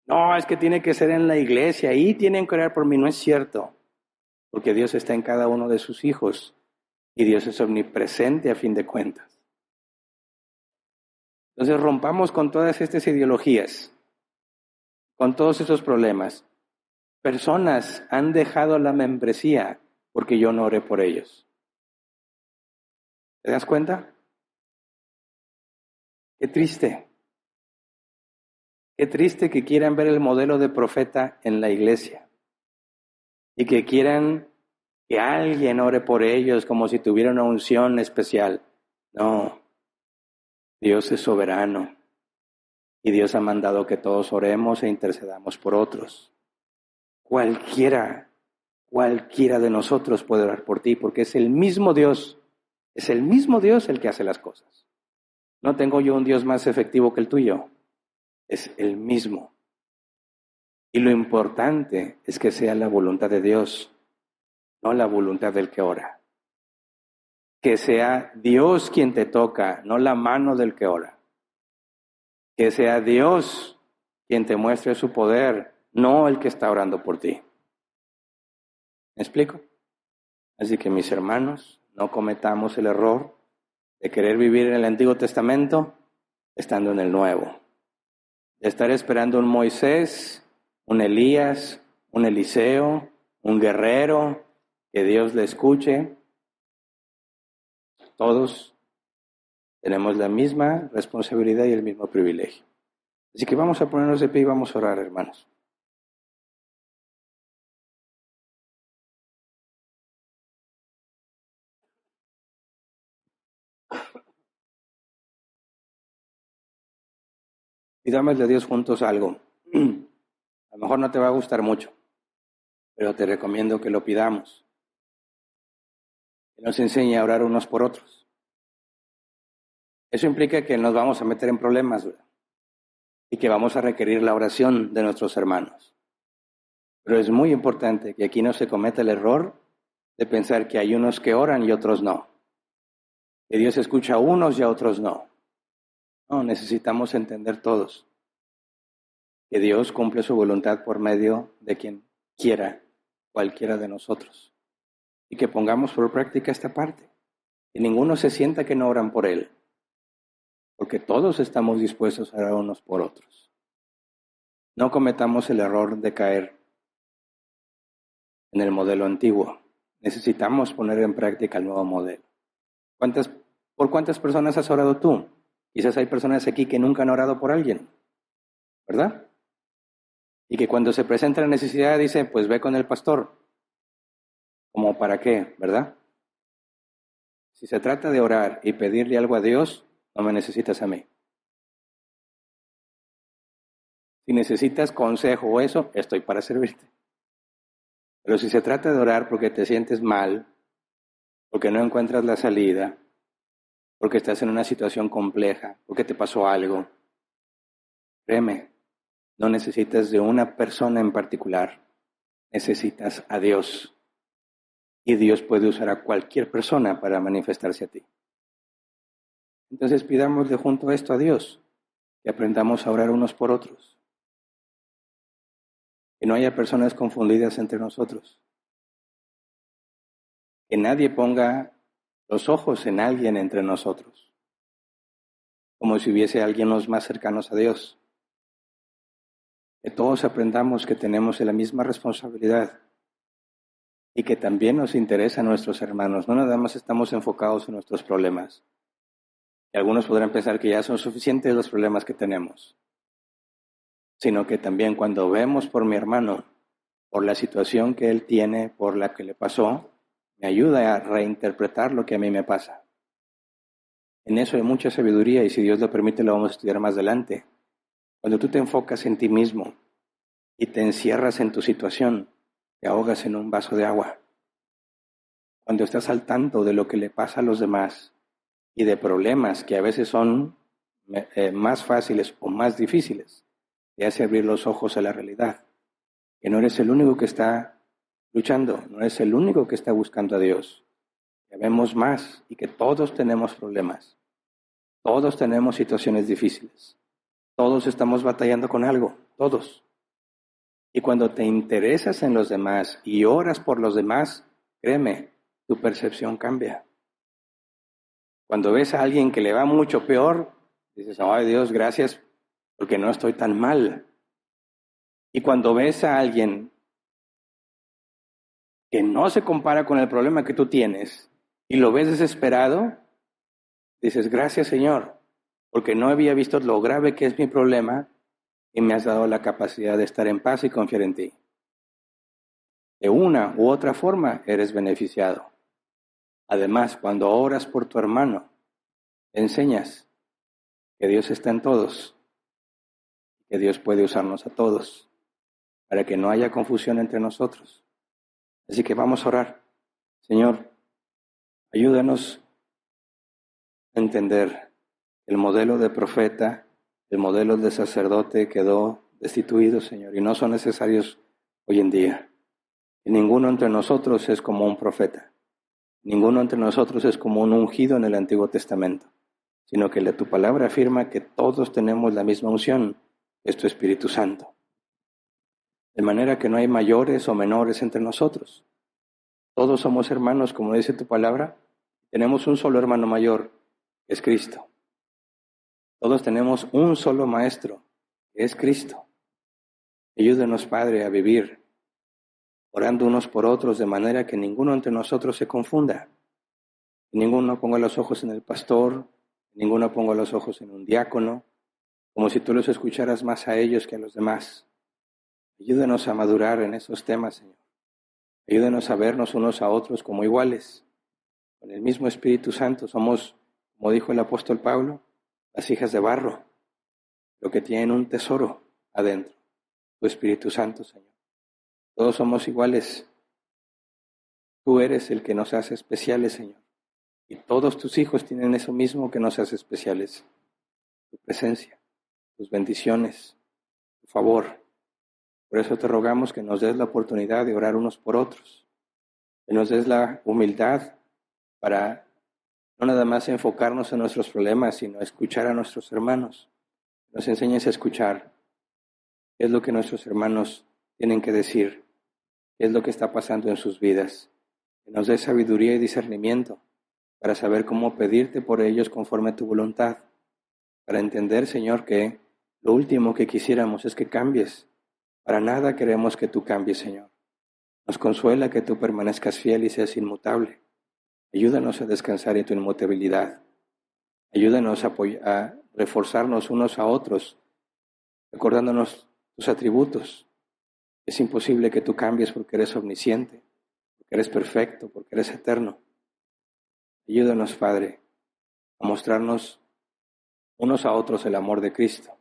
No, es que tiene que ser en la iglesia. Ahí tienen que orar por mí. No es cierto. Porque Dios está en cada uno de sus hijos. Y Dios es omnipresente a fin de cuentas. Entonces rompamos con todas estas ideologías, con todos esos problemas. Personas han dejado la membresía porque yo no oré por ellos. ¿Te das cuenta? Qué triste. Qué triste que quieran ver el modelo de profeta en la iglesia y que quieran que alguien ore por ellos como si tuviera una unción especial. No, Dios es soberano y Dios ha mandado que todos oremos e intercedamos por otros. Cualquiera de nosotros puede orar por ti porque es el mismo Dios el que hace las cosas. No tengo yo un Dios más efectivo que el tuyo, es el mismo. Y lo importante es que sea la voluntad de Dios, no la voluntad del que ora. Que sea Dios quien te toca, no la mano del que ora. Que sea Dios quien te muestre su poder, no el que está orando por ti. ¿Me explico? Así que mis hermanos, no cometamos el error de querer vivir en el Antiguo Testamento estando en el Nuevo. De estar esperando un Moisés, un Elías, un Eliseo, un guerrero, que Dios le escuche. Todos tenemos la misma responsabilidad y el mismo privilegio. Así que vamos a ponernos de pie y vamos a orar, hermanos. Pidámosle a Dios juntos algo. A lo mejor no te va a gustar mucho, pero te recomiendo que lo pidamos. Que nos enseñe a orar unos por otros. Eso implica que nos vamos a meter en problemas, ¿verdad? Y que vamos a requerir la oración de nuestros hermanos. Pero es muy importante que aquí no se cometa el error de pensar que hay unos que oran y otros no. Que Dios escucha a unos y a otros no. No, necesitamos entender todos que Dios cumple su voluntad por medio de quien quiera, cualquiera de nosotros. Y que pongamos por práctica esta parte. Que ninguno se sienta que no oran por Él, porque todos estamos dispuestos a orar unos por otros. No cometamos el error de caer en el modelo antiguo. Necesitamos poner en práctica el nuevo modelo. ¿Por cuántas personas has orado tú? Quizás hay personas aquí que nunca han orado por alguien, ¿verdad? Y que cuando se presenta la necesidad dice, pues ve con el pastor. ¿Cómo para qué, verdad? Si se trata de orar y pedirle algo a Dios, no me necesitas a mí. Si necesitas consejo o eso, estoy para servirte. Pero si se trata de orar porque te sientes mal, porque no encuentras la salida, porque estás en una situación compleja, porque te pasó algo, créeme, no necesitas de una persona en particular, necesitas a Dios. Y Dios puede usar a cualquier persona para manifestarse a ti. Entonces pidámosle junto a esto a Dios, que aprendamos a orar unos por otros. Que no haya personas confundidas entre nosotros. Que nadie ponga los ojos en alguien entre nosotros, como si hubiese alguien los más cercanos a Dios. Que todos aprendamos que tenemos la misma responsabilidad y que también nos interesan nuestros hermanos. No nada más estamos enfocados en nuestros problemas. Y algunos podrán pensar que ya son suficientes los problemas que tenemos, sino que también cuando vemos por mi hermano, por la situación que él tiene, por la que le pasó, me ayuda a reinterpretar lo que a mí me pasa. En eso hay mucha sabiduría y si Dios lo permite lo vamos a estudiar más adelante. Cuando tú te enfocas en ti mismo y te encierras en tu situación, te ahogas en un vaso de agua. Cuando estás al tanto de lo que le pasa a los demás y de problemas que a veces son más fáciles o más difíciles, te hace abrir los ojos a la realidad. Que no eres el único que está luchando, no eres el único que está buscando a Dios. Que vemos más y que todos tenemos problemas. Todos tenemos situaciones difíciles. Todos estamos batallando con algo, todos. Y cuando te interesas en los demás y oras por los demás, créeme, tu percepción cambia. Cuando ves a alguien que le va mucho peor, dices, ay Dios, gracias, porque no estoy tan mal. Y cuando ves a alguien que no se compara con el problema que tú tienes y lo ves desesperado, dices, gracias Señor, porque no había visto lo grave que es mi problema y me has dado la capacidad de estar en paz y confiar en ti. De una u otra forma eres beneficiado. Además, cuando oras por tu hermano, enseñas que Dios está en todos, que Dios puede usarnos a todos, para que no haya confusión entre nosotros. Así que vamos a orar. Señor, ayúdanos a entender el modelo de profeta, el modelo de sacerdote quedó destituido, Señor, y no son necesarios hoy en día. Y ninguno entre nosotros es como un profeta. Ninguno entre nosotros es como un ungido en el Antiguo Testamento, sino que tu palabra afirma que todos tenemos la misma unción, es tu Espíritu Santo. De manera que no hay mayores o menores entre nosotros. Todos somos hermanos, como dice tu palabra. Tenemos un solo hermano mayor, que es Cristo. Todos tenemos un solo Maestro, que es Cristo. Ayúdenos, Padre, a vivir orando unos por otros de manera que ninguno entre nosotros se confunda. Ninguno ponga los ojos en el pastor, ninguno ponga los ojos en un diácono, como si tú los escucharas más a ellos que a los demás. Ayúdenos a madurar en esos temas, Señor. Ayúdenos a vernos unos a otros como iguales. Con el mismo Espíritu Santo somos, como dijo el apóstol Pablo, las hijas de barro, lo que tienen un tesoro adentro, tu Espíritu Santo, Señor. Todos somos iguales. Tú eres el que nos hace especiales, Señor. Y todos tus hijos tienen eso mismo que nos hace especiales. Tu presencia, tus bendiciones, tu favor. Por eso te rogamos que nos des la oportunidad de orar unos por otros. Que nos des la humildad para no nada más enfocarnos en nuestros problemas, sino escuchar a nuestros hermanos. Nos enseñes a escuchar qué es lo que nuestros hermanos tienen que decir, qué es lo que está pasando en sus vidas. Que nos dé sabiduría y discernimiento para saber cómo pedirte por ellos conforme a tu voluntad, para entender, Señor, que lo último que quisiéramos es que cambies. Para nada queremos que tú cambies, Señor. Nos consuela que tú permanezcas fiel y seas inmutable. Ayúdanos a descansar en tu inmutabilidad. Ayúdanos a reforzarnos unos a otros, recordándonos tus atributos. Es imposible que tú cambies porque eres omnisciente, porque eres perfecto, porque eres eterno. Ayúdanos, Padre, a mostrarnos unos a otros el amor de Cristo,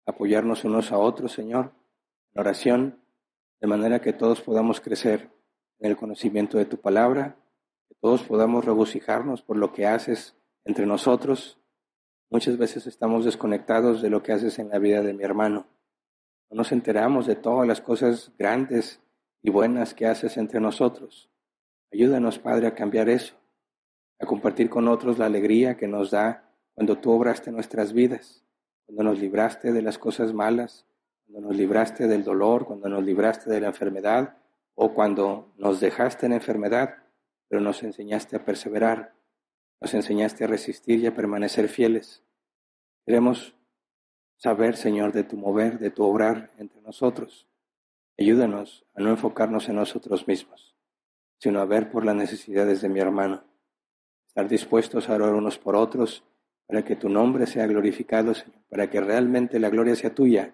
apoyarnos unos a otros, Señor, en oración, de manera que todos podamos crecer en el conocimiento de tu palabra, que todos podamos regocijarnos por lo que haces entre nosotros. Muchas veces estamos desconectados de lo que haces en la vida de mi hermano. No nos enteramos de todas las cosas grandes y buenas que haces entre nosotros. Ayúdanos, Padre, a cambiar eso, a compartir con otros la alegría que nos da cuando tú obraste nuestras vidas, cuando nos libraste de las cosas malas, cuando nos libraste del dolor, cuando nos libraste de la enfermedad o cuando nos dejaste en enfermedad, pero nos enseñaste a perseverar, nos enseñaste a resistir y a permanecer fieles. Queremos saber, Señor, de tu mover, de tu obrar entre nosotros. Ayúdanos a no enfocarnos en nosotros mismos, sino a ver por las necesidades de mi hermano. Estar dispuestos a orar unos por otros para que tu nombre sea glorificado, Señor, para que realmente la gloria sea tuya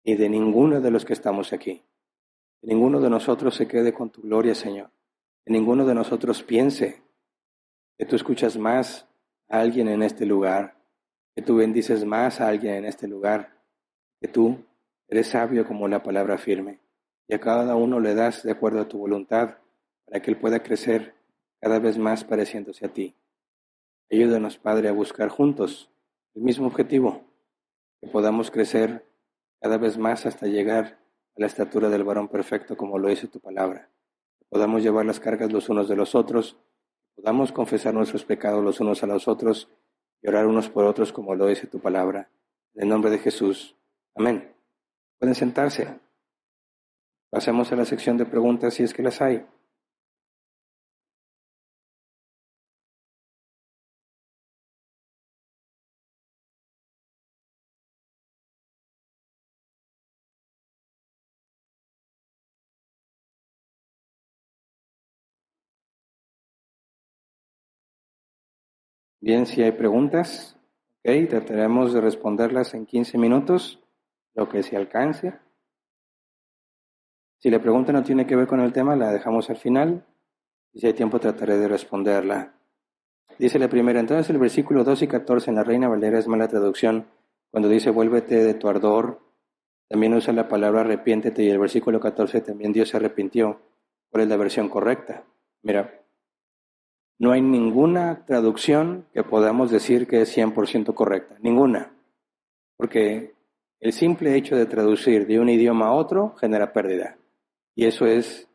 y de ninguno de los que estamos aquí. Que ninguno de nosotros se quede con tu gloria, Señor. Que ninguno de nosotros piense que tú escuchas más a alguien en este lugar, que tú bendices más a alguien en este lugar, que tú eres sabio como la palabra firme y a cada uno le das de acuerdo a tu voluntad para que él pueda crecer cada vez más pareciéndose a ti. Ayúdanos, Padre, a buscar juntos el mismo objetivo, que podamos crecer cada vez más hasta llegar a la estatura del varón perfecto como lo dice tu palabra. Que podamos llevar las cargas los unos de los otros, que podamos confesar nuestros pecados los unos a los otros y orar unos por otros como lo dice tu palabra. En el nombre de Jesús. Amén. Pueden sentarse. Pasemos a la sección de preguntas si es que las hay. Bien, si hay preguntas, trataremos de responderlas en 15 minutos, lo que se alcance. Si la pregunta no tiene que ver con el tema, la dejamos al final, y si hay tiempo trataré de responderla. Dice la primera, entonces el versículo 2 y 14 en la Reina Valera es mala traducción, cuando dice vuélvete de tu ardor, también usa la palabra arrepiéntete, y el versículo 14 también Dios se arrepintió. ¿Cuál es la versión correcta? Mira, no hay ninguna traducción que podamos decir que es 100% correcta, ninguna, porque el simple hecho de traducir de un idioma a otro genera pérdida, y eso es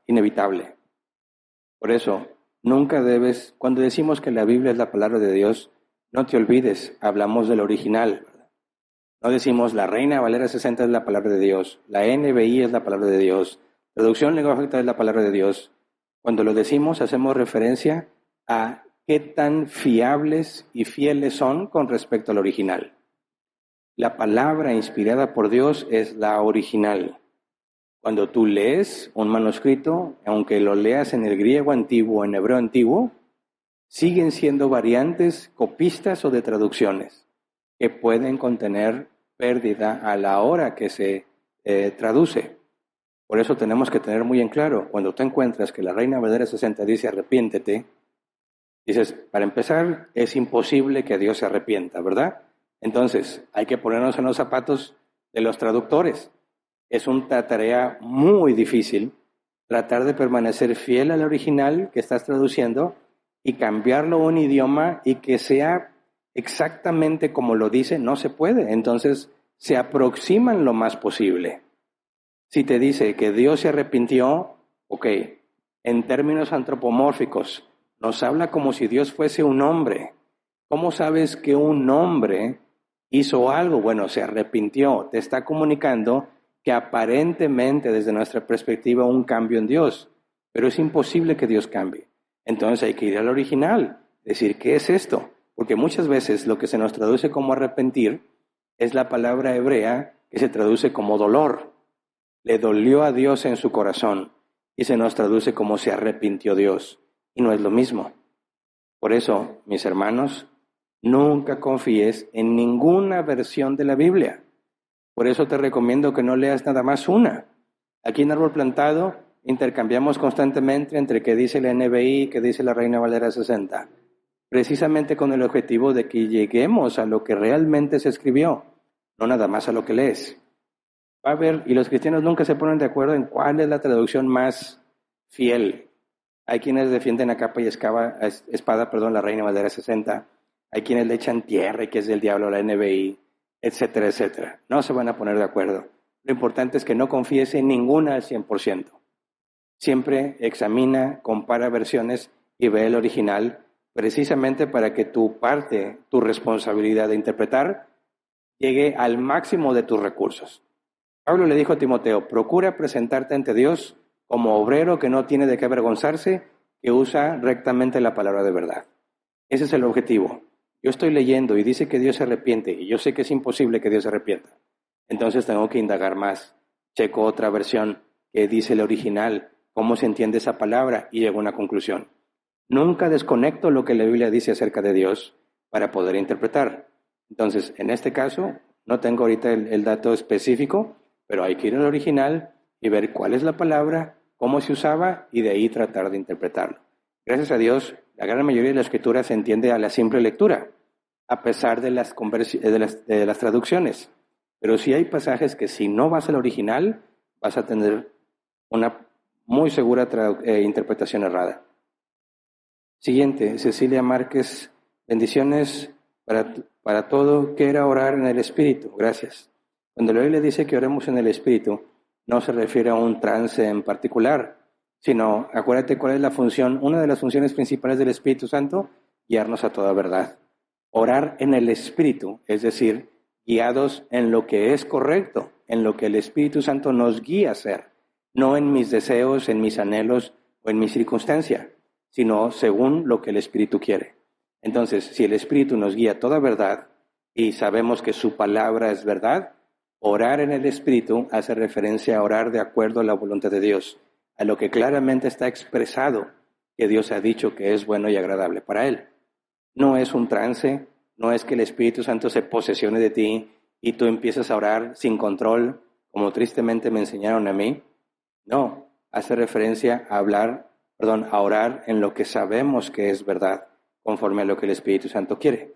inevitable. Por eso, nunca debes, cuando decimos que la Biblia es la palabra de Dios, no te olvides, hablamos del original, ¿verdad? No decimos la Reina Valera 60 es la palabra de Dios, la NBI es la palabra de Dios, traducción lenguaje actual es la palabra de Dios. Cuando lo decimos, hacemos referencia a qué tan fiables y fieles son con respecto al original. La palabra inspirada por Dios es la original. Cuando tú lees un manuscrito, aunque lo leas en el griego antiguo o en hebreo antiguo, siguen siendo variantes, copistas o de traducciones que pueden contener pérdida a la hora que se traduce. Por eso tenemos que tener muy en claro, cuando tú encuentras que la Reina Valera 60 dice arrepiéntete, dices, para empezar, es imposible que Dios se arrepienta, ¿verdad? Entonces, hay que ponernos en los zapatos de los traductores. Es una tarea muy difícil tratar de permanecer fiel al original que estás traduciendo y cambiarlo a un idioma y que sea exactamente como lo dice, no se puede. Entonces, se aproximan lo más posible. Si te dice que Dios se arrepintió, ok, en términos antropomórficos, nos habla como si Dios fuese un hombre. ¿Cómo sabes que un hombre hizo algo, bueno, se arrepintió, te está comunicando que aparentemente desde nuestra perspectiva un cambio en Dios, pero es imposible que Dios cambie. Entonces hay que ir al original, decir, ¿qué es esto? Porque muchas veces lo que se nos traduce como arrepentir es la palabra hebrea que se traduce como dolor. Le dolió a Dios en su corazón y se nos traduce como se arrepintió Dios. Y no es lo mismo. Por eso, mis hermanos, nunca confíes en ninguna versión de la Biblia. Por eso te recomiendo que no leas nada más una. Aquí en Árbol Plantado intercambiamos constantemente entre qué dice la NBI y qué dice la Reina Valera 60, precisamente con el objetivo de que lleguemos a lo que realmente se escribió, no nada más a lo que lees. Va a haber, y los cristianos nunca se ponen de acuerdo en cuál es la traducción más fiel. Hay quienes defienden a capa y espada, la Reina Valera 60. Hay quienes le echan tierra y que es del diablo la NBI, etcétera, etcétera. No se van a poner de acuerdo. Lo importante es que no confíes en ninguna al 100%. Siempre examina, compara versiones y ve el original, precisamente para que tu parte, tu responsabilidad de interpretar, llegue al máximo de tus recursos. Pablo le dijo a Timoteo, procura presentarte ante Dios como obrero que no tiene de qué avergonzarse, que usa rectamente la palabra de verdad. Ese es el objetivo. Yo estoy leyendo y dice que Dios se arrepiente, y yo sé que es imposible que Dios se arrepienta. Entonces tengo que indagar más. Checo otra versión que dice el original, cómo se entiende esa palabra, y llego a una conclusión. Nunca desconecto lo que la Biblia dice acerca de Dios para poder interpretar. Entonces, en este caso, no tengo ahorita el dato específico, pero hay que ir al original y ver cuál es la palabra, cómo se usaba y de ahí tratar de interpretarlo. Gracias a Dios, la gran mayoría de la escritura se entiende a la simple lectura, a pesar de las traducciones. Pero sí hay pasajes que si no vas al original, vas a tener una muy segura interpretación errada. Siguiente, Cecilia Márquez, bendiciones para todo. ¿Qué era orar en el Espíritu? Gracias. Cuando la Biblia dice que oremos en el Espíritu, no se refiere a un trance en particular, sino, acuérdate cuál es la función, una de las funciones principales del Espíritu Santo, guiarnos a toda verdad. Orar en el Espíritu, es decir, guiados en lo que es correcto, en lo que el Espíritu Santo nos guía a hacer, no en mis deseos, en mis anhelos o en mi circunstancia, sino según lo que el Espíritu quiere. Entonces, si el Espíritu nos guía a toda verdad y sabemos que su palabra es verdad, orar en el Espíritu hace referencia a orar de acuerdo a la voluntad de Dios, a lo que claramente está expresado que Dios ha dicho que es bueno y agradable para Él. No es un trance, no es que el Espíritu Santo se posesione de ti y tú empiezas a orar sin control, como tristemente me enseñaron a mí. No, hace referencia a orar en lo que sabemos que es verdad, conforme a lo que el Espíritu Santo quiere.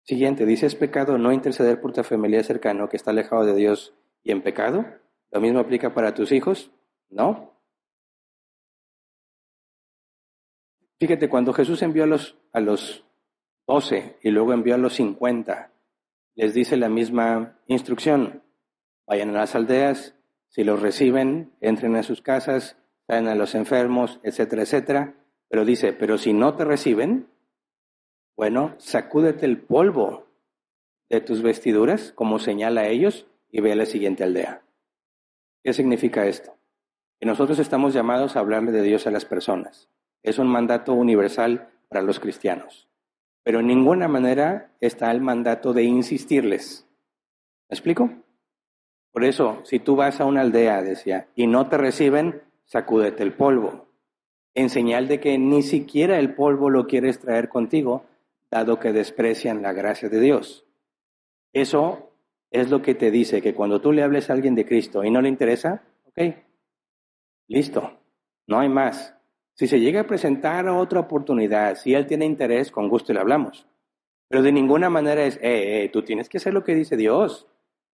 Siguiente, dice, ¿es pecado no interceder por tu familiar cercano que está alejado de Dios y en pecado? ¿Lo mismo aplica para tus hijos? No. Fíjate, cuando Jesús envió a los 12 y luego envió a los 50, les dice la misma instrucción. Vayan a las aldeas, si los reciben, entren a sus casas, traen a los enfermos, etcétera, etcétera. Pero dice, pero si no te reciben, bueno, sacúdete el polvo de tus vestiduras, como señala a ellos, y ve a la siguiente aldea. ¿Qué significa esto? Que nosotros estamos llamados a hablarle de Dios a las personas. Es un mandato universal para los cristianos. Pero en ninguna manera está el mandato de insistirles. ¿Me explico? Por eso, si tú vas a una aldea, decía, y no te reciben, sacúdete el polvo. En señal de que ni siquiera el polvo lo quieres traer contigo, dado que desprecian la gracia de Dios. Eso es lo que te dice que cuando tú le hables a alguien de Cristo y no le interesa, ok, listo, no hay más. Si se llega a presentar otra oportunidad, si él tiene interés, con gusto le hablamos. Pero de ninguna manera es, tú tienes que hacer lo que dice Dios.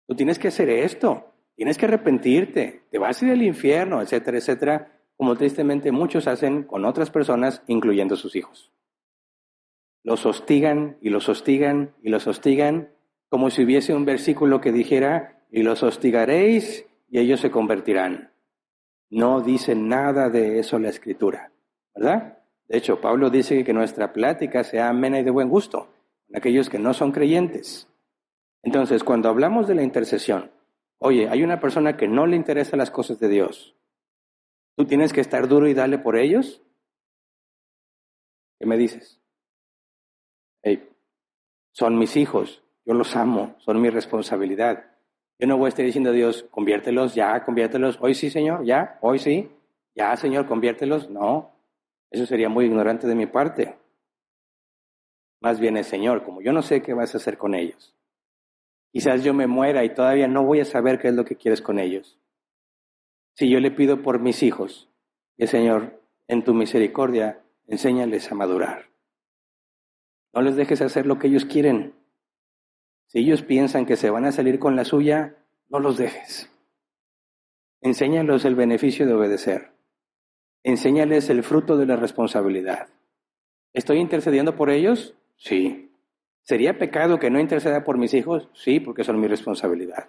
Tú tienes que hacer esto. Tienes que arrepentirte. Te vas a ir al infierno, etcétera, etcétera. Como tristemente muchos hacen con otras personas, incluyendo sus hijos. Los hostigan y los hostigan y los hostigan, como si hubiese un versículo que dijera, y los hostigaréis y ellos se convertirán. No dice nada de eso la Escritura, ¿verdad? De hecho, Pablo dice que nuestra plática sea amena y de buen gusto, con aquellos que no son creyentes. Entonces, cuando hablamos de la intercesión, oye, hay una persona que no le interesan las cosas de Dios. ¿Tú tienes que estar duro y darle por ellos? ¿Qué me dices? Hey, son mis hijos, yo los amo, son mi responsabilidad. Yo no voy a estar diciendo a Dios, conviértelos, hoy sí, Señor, ya, hoy sí, ya, Señor, conviértelos. No, eso sería muy ignorante de mi parte. Más bien es, Señor, como yo no sé qué vas a hacer con ellos. Quizás yo me muera y todavía no voy a saber qué es lo que quieres con ellos. Si yo le pido por mis hijos, que Señor, en tu misericordia, enséñales a madurar. No les dejes hacer lo que ellos quieren. Si ellos piensan que se van a salir con la suya, no los dejes. Enséñalos el beneficio de obedecer. Enséñales el fruto de la responsabilidad. ¿Estoy intercediendo por ellos? Sí. ¿Sería pecado que no interceda por mis hijos? Sí, porque son mi responsabilidad.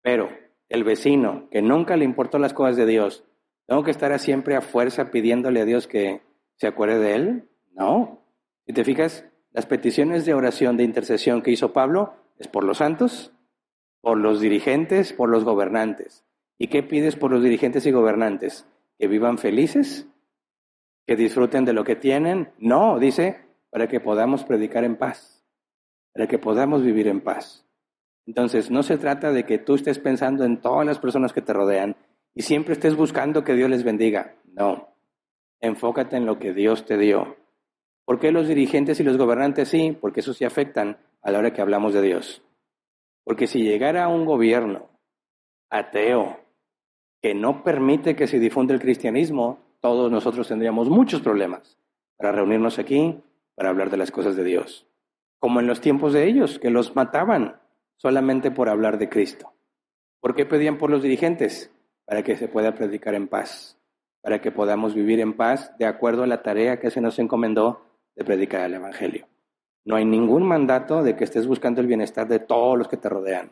Pero el vecino que nunca le importó las cosas de Dios, ¿tengo que estar siempre a fuerza pidiéndole a Dios que se acuerde de él? No. Si te fijas, las peticiones de oración, de intercesión que hizo Pablo es por los santos, por los dirigentes, por los gobernantes. ¿Y qué pides por los dirigentes y gobernantes? ¿Que vivan felices? ¿Que disfruten de lo que tienen? No, dice, para que podamos predicar en paz, para que podamos vivir en paz. Entonces, no se trata de que tú estés pensando en todas las personas que te rodean y siempre estés buscando que Dios les bendiga. No, enfócate en lo que Dios te dio. ¿Por qué los dirigentes y los gobernantes sí? Porque eso sí afectan a la hora que hablamos de Dios. Porque si llegara un gobierno ateo que no permite que se difunda el cristianismo, todos nosotros tendríamos muchos problemas para reunirnos aquí, para hablar de las cosas de Dios. Como en los tiempos de ellos, que los mataban solamente por hablar de Cristo. ¿Por qué pedían por los dirigentes? Para que se pueda predicar en paz, para que podamos vivir en paz de acuerdo a la tarea que se nos encomendó de predicar el Evangelio. No hay ningún mandato de que estés buscando el bienestar de todos los que te rodean.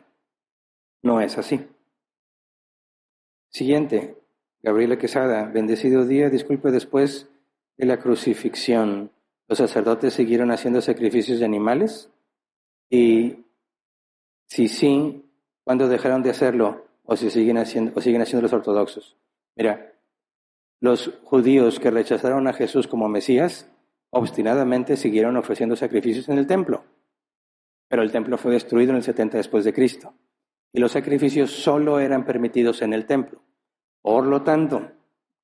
No es así. Siguiente, Gabriela Quesada, bendecido día, disculpe, después de la crucifixión, ¿los sacerdotes siguieron haciendo sacrificios de animales? Y si sí, ¿cuándo dejaron de hacerlo? O si siguen haciendo los ortodoxos. Mira, los judíos que rechazaron a Jesús como Mesías, obstinadamente siguieron ofreciendo sacrificios en el templo. Pero el templo fue destruido en el 70 después de Cristo. Y los sacrificios solo eran permitidos en el templo. Por lo tanto,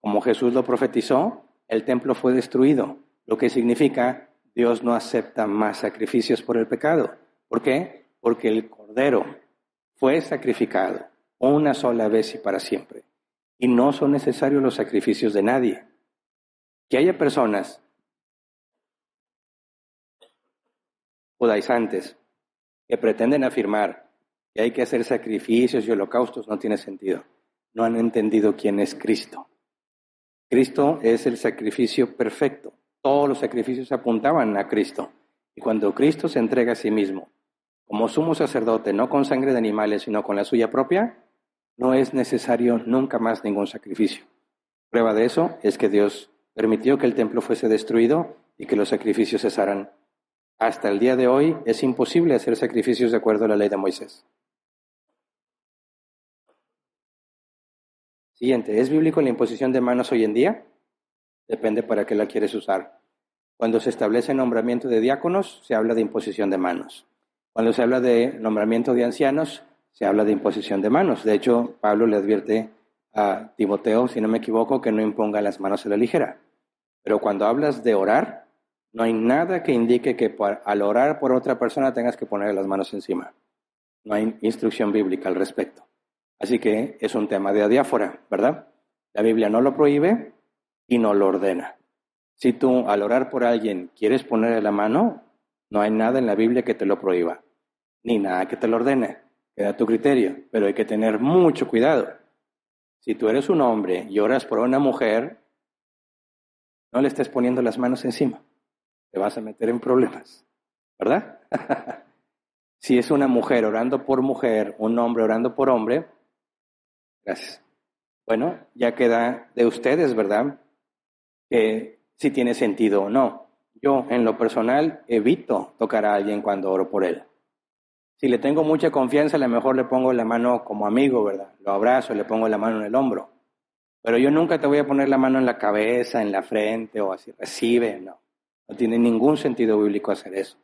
como Jesús lo profetizó, el templo fue destruido, lo que significa Dios no acepta más sacrificios por el pecado. ¿Por qué? Porque el Cordero fue sacrificado una sola vez y para siempre. Y no son necesarios los sacrificios de nadie. Que haya personas judaizantes que pretenden afirmar que hay que hacer sacrificios y holocaustos no tiene sentido. No han entendido quién es Cristo. Cristo es el sacrificio perfecto. Todos los sacrificios apuntaban a Cristo. Y cuando Cristo se entrega a sí mismo, como sumo sacerdote, no con sangre de animales, sino con la suya propia, no es necesario nunca más ningún sacrificio. Prueba de eso es que Dios permitió que el templo fuese destruido y que los sacrificios cesaran. Hasta el día de hoy es imposible hacer sacrificios de acuerdo a la ley de Moisés. Siguiente, ¿es bíblico la imposición de manos hoy en día? Depende para qué la quieres usar. Cuando se establece el nombramiento de diáconos, se habla de imposición de manos. Cuando se habla de nombramiento de ancianos, se habla de imposición de manos. De hecho, Pablo le advierte a Timoteo, si no me equivoco, que no imponga las manos a la ligera. Pero cuando hablas de orar, no hay nada que indique que al orar por otra persona tengas que poner las manos encima. No hay instrucción bíblica al respecto. Así que es un tema de adiáfora, ¿verdad? La Biblia no lo prohíbe y no lo ordena. Si tú al orar por alguien quieres ponerle la mano, no hay nada en la Biblia que te lo prohíba, ni nada que te lo ordene. Queda a tu criterio, pero hay que tener mucho cuidado. Si tú eres un hombre y oras por una mujer, no le estés poniendo las manos encima. Te vas a meter en problemas, ¿verdad? Si es una mujer orando por mujer, un hombre orando por hombre, gracias. Bueno, ya queda de ustedes, ¿verdad? Que si tiene sentido o no. Yo, en lo personal, evito tocar a alguien cuando oro por él. Si le tengo mucha confianza, a lo mejor le pongo la mano como amigo, ¿verdad? Lo abrazo, le pongo la mano en el hombro. Pero yo nunca te voy a poner la mano en la cabeza, en la frente o así, recibe, no. No tiene ningún sentido bíblico hacer eso.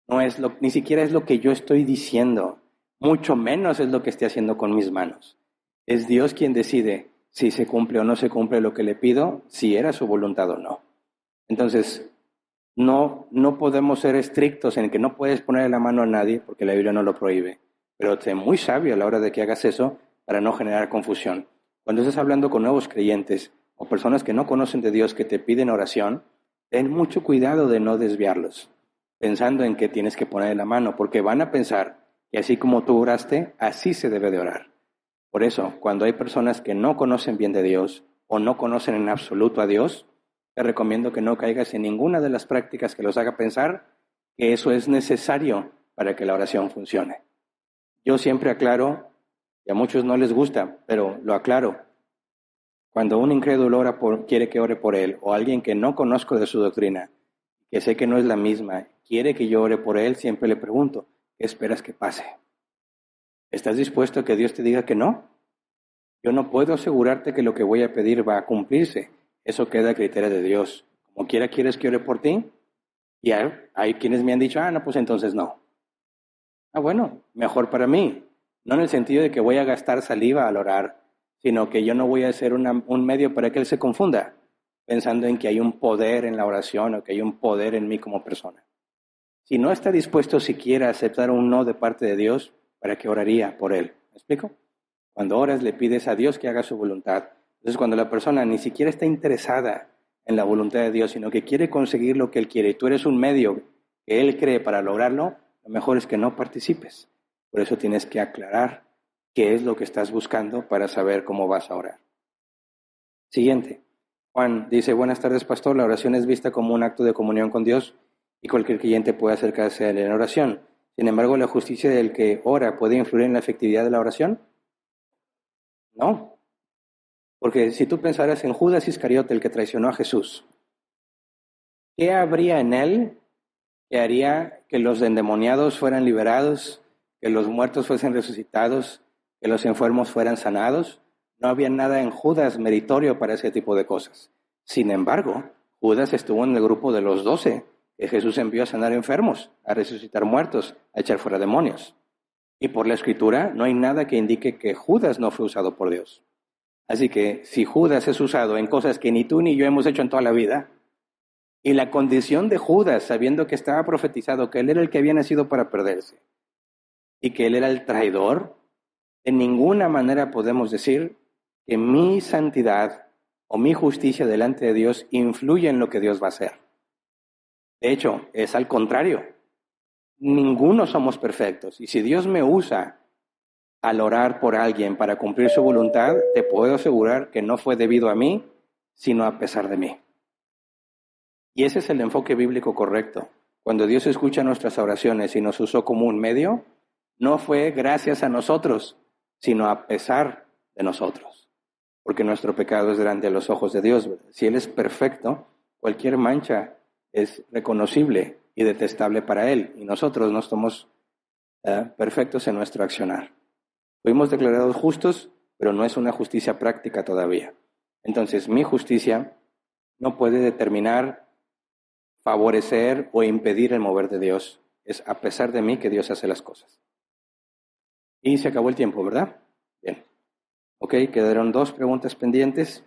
No es ni siquiera es lo que yo estoy diciendo, mucho menos es lo que esté haciendo con mis manos. Es Dios quien decide si se cumple o no se cumple lo que le pido, si era su voluntad o no. Entonces, no podemos ser estrictos en que no puedes poner la mano a nadie, porque la Biblia no lo prohíbe. Pero sé muy sabio a la hora de que hagas eso para no generar confusión. Cuando estés hablando con nuevos creyentes o personas que no conocen de Dios que te piden oración, ten mucho cuidado de no desviarlos, pensando en que tienes que poner la mano, porque van a pensar que así como tú oraste, así se debe de orar. Por eso, cuando hay personas que no conocen bien de Dios o no conocen en absoluto a Dios, te recomiendo que no caigas en ninguna de las prácticas que los haga pensar que eso es necesario para que la oración funcione. Yo siempre aclaro, y a muchos no les gusta, pero lo aclaro. Cuando un incrédulo quiere que ore por él, o alguien que no conozco de su doctrina, que sé que no es la misma, quiere que yo ore por él, siempre le pregunto, ¿qué esperas que pase? ¿Estás dispuesto a que Dios te diga que no? Yo no puedo asegurarte que lo que voy a pedir va a cumplirse. Eso queda a criterio de Dios. Como quiera, ¿quieres que ore por ti? Y hay quienes me han dicho, no, pues entonces no. Bueno, mejor para mí. No en el sentido de que voy a gastar saliva al orar, sino que yo no voy a ser un medio para que él se confunda, pensando en que hay un poder en la oración o que hay un poder en mí como persona. Si no está dispuesto siquiera a aceptar un no de parte de Dios, ¿para qué oraría por él? ¿Me explico? Cuando oras le pides a Dios que haga su voluntad. Entonces cuando la persona ni siquiera está interesada en la voluntad de Dios, sino que quiere conseguir lo que él quiere, y tú eres un medio que él cree para lograrlo, lo mejor es que no participes. Por eso tienes que aclarar qué es lo que estás buscando para saber cómo vas a orar. Siguiente. Juan dice, buenas tardes, pastor. La oración es vista como un acto de comunión con Dios y cualquier creyente puede acercarse a él en oración. Sin embargo, ¿la justicia del que ora puede influir en la efectividad de la oración? No. Porque si tú pensaras en Judas Iscariote, el que traicionó a Jesús, ¿qué habría en él que haría que los endemoniados fueran liberados, que los muertos fuesen resucitados, que los enfermos fueran sanados? No había nada en Judas meritorio para ese tipo de cosas. Sin embargo, Judas estuvo en el grupo de los 12, que Jesús envió a sanar enfermos, a resucitar muertos, a echar fuera demonios. Y por la Escritura no hay nada que indique que Judas no fue usado por Dios. Así que si Judas es usado en cosas que ni tú ni yo hemos hecho en toda la vida, y la condición de Judas, sabiendo que estaba profetizado que él era el que había nacido para perderse, y que él era el traidor, de ninguna manera podemos decir que mi santidad o mi justicia delante de Dios influye en lo que Dios va a hacer. De hecho, es al contrario. Ninguno somos perfectos. Y si Dios me usa al orar por alguien para cumplir su voluntad, te puedo asegurar que no fue debido a mí, sino a pesar de mí. Y ese es el enfoque bíblico correcto. Cuando Dios escucha nuestras oraciones y nos usó como un medio, no fue gracias a nosotros, sino a pesar de nosotros. Porque nuestro pecado es grande a los ojos de Dios. Si Él es perfecto, cualquier mancha es reconocible y detestable para Él. Y nosotros no somos perfectos en nuestro accionar. Fuimos declarados justos, pero no es una justicia práctica todavía. Entonces, mi justicia no puede determinar, favorecer o impedir el mover de Dios. Es a pesar de mí que Dios hace las cosas. Y se acabó el tiempo, ¿verdad? Bien. Ok, quedaron 2 preguntas pendientes.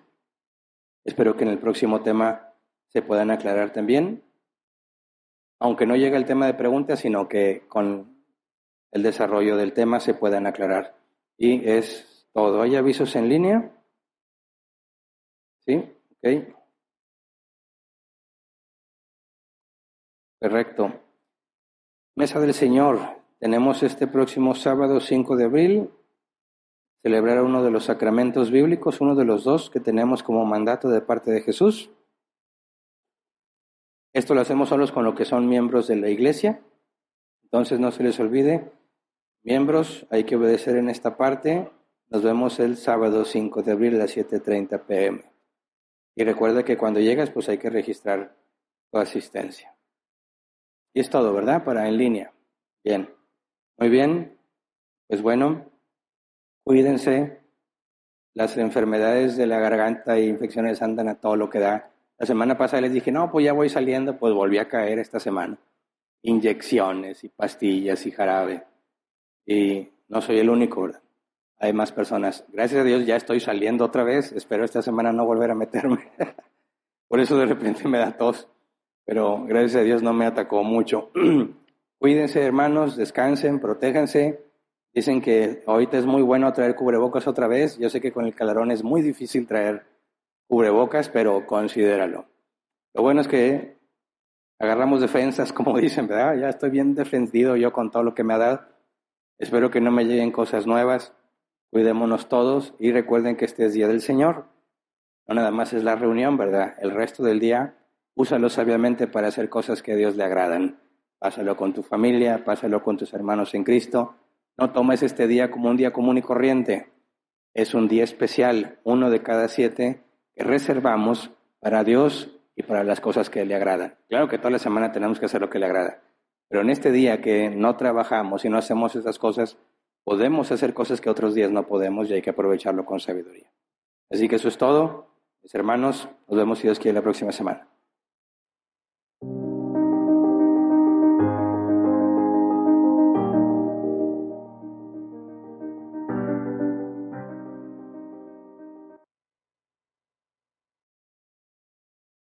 Espero que en el próximo tema se puedan aclarar también. Aunque no llegue el tema de preguntas, sino que con el desarrollo del tema se puedan aclarar. Y es todo. ¿Hay avisos en línea? ¿Sí? Ok. Perfecto. Mesa del Señor. Tenemos este próximo sábado 5 de abril celebrar uno de los sacramentos bíblicos, uno de los 2 que tenemos como mandato de parte de Jesús. Esto lo hacemos solos con los que son miembros de la iglesia. Entonces no se les olvide, miembros, hay que obedecer en esta parte. Nos vemos el sábado 5 de abril a las 7:30 p.m. Y recuerda que cuando llegas, pues hay que registrar tu asistencia. Y es todo, ¿verdad? Para en línea. Bien. Muy bien, pues bueno, cuídense. Las enfermedades de la garganta e infecciones andan a todo lo que da. La semana pasada les dije, no, pues ya voy saliendo, pues volví a caer esta semana. Inyecciones y pastillas y jarabe. Y no soy el único, ¿verdad? Hay más personas. Gracias a Dios ya estoy saliendo otra vez. Espero esta semana no volver a meterme. Por eso de repente me da tos. Pero gracias a Dios no me atacó mucho. Cuídense, hermanos, descansen, protéjanse. Dicen que ahorita es muy bueno traer cubrebocas otra vez. Yo sé que con el calorón es muy difícil traer cubrebocas, pero considéralo. Lo bueno es que agarramos defensas, como dicen, ¿verdad? Ya estoy bien defendido yo con todo lo que me ha dado. Espero que no me lleguen cosas nuevas. Cuidémonos todos y recuerden que este es Día del Señor. No nada más es la reunión, ¿verdad? El resto del día, úsalo sabiamente para hacer cosas que a Dios le agradan. Pásalo con tu familia, pásalo con tus hermanos en Cristo. No tomes este día como un día común y corriente. Es un día especial, uno de cada 7, que reservamos para Dios y para las cosas que le agradan. Claro que toda la semana tenemos que hacer lo que le agrada, pero en este día que no trabajamos y no hacemos esas cosas, podemos hacer cosas que otros días no podemos y hay que aprovecharlo con sabiduría. Así que eso es todo. Mis hermanos, nos vemos si Dios quiere la próxima semana.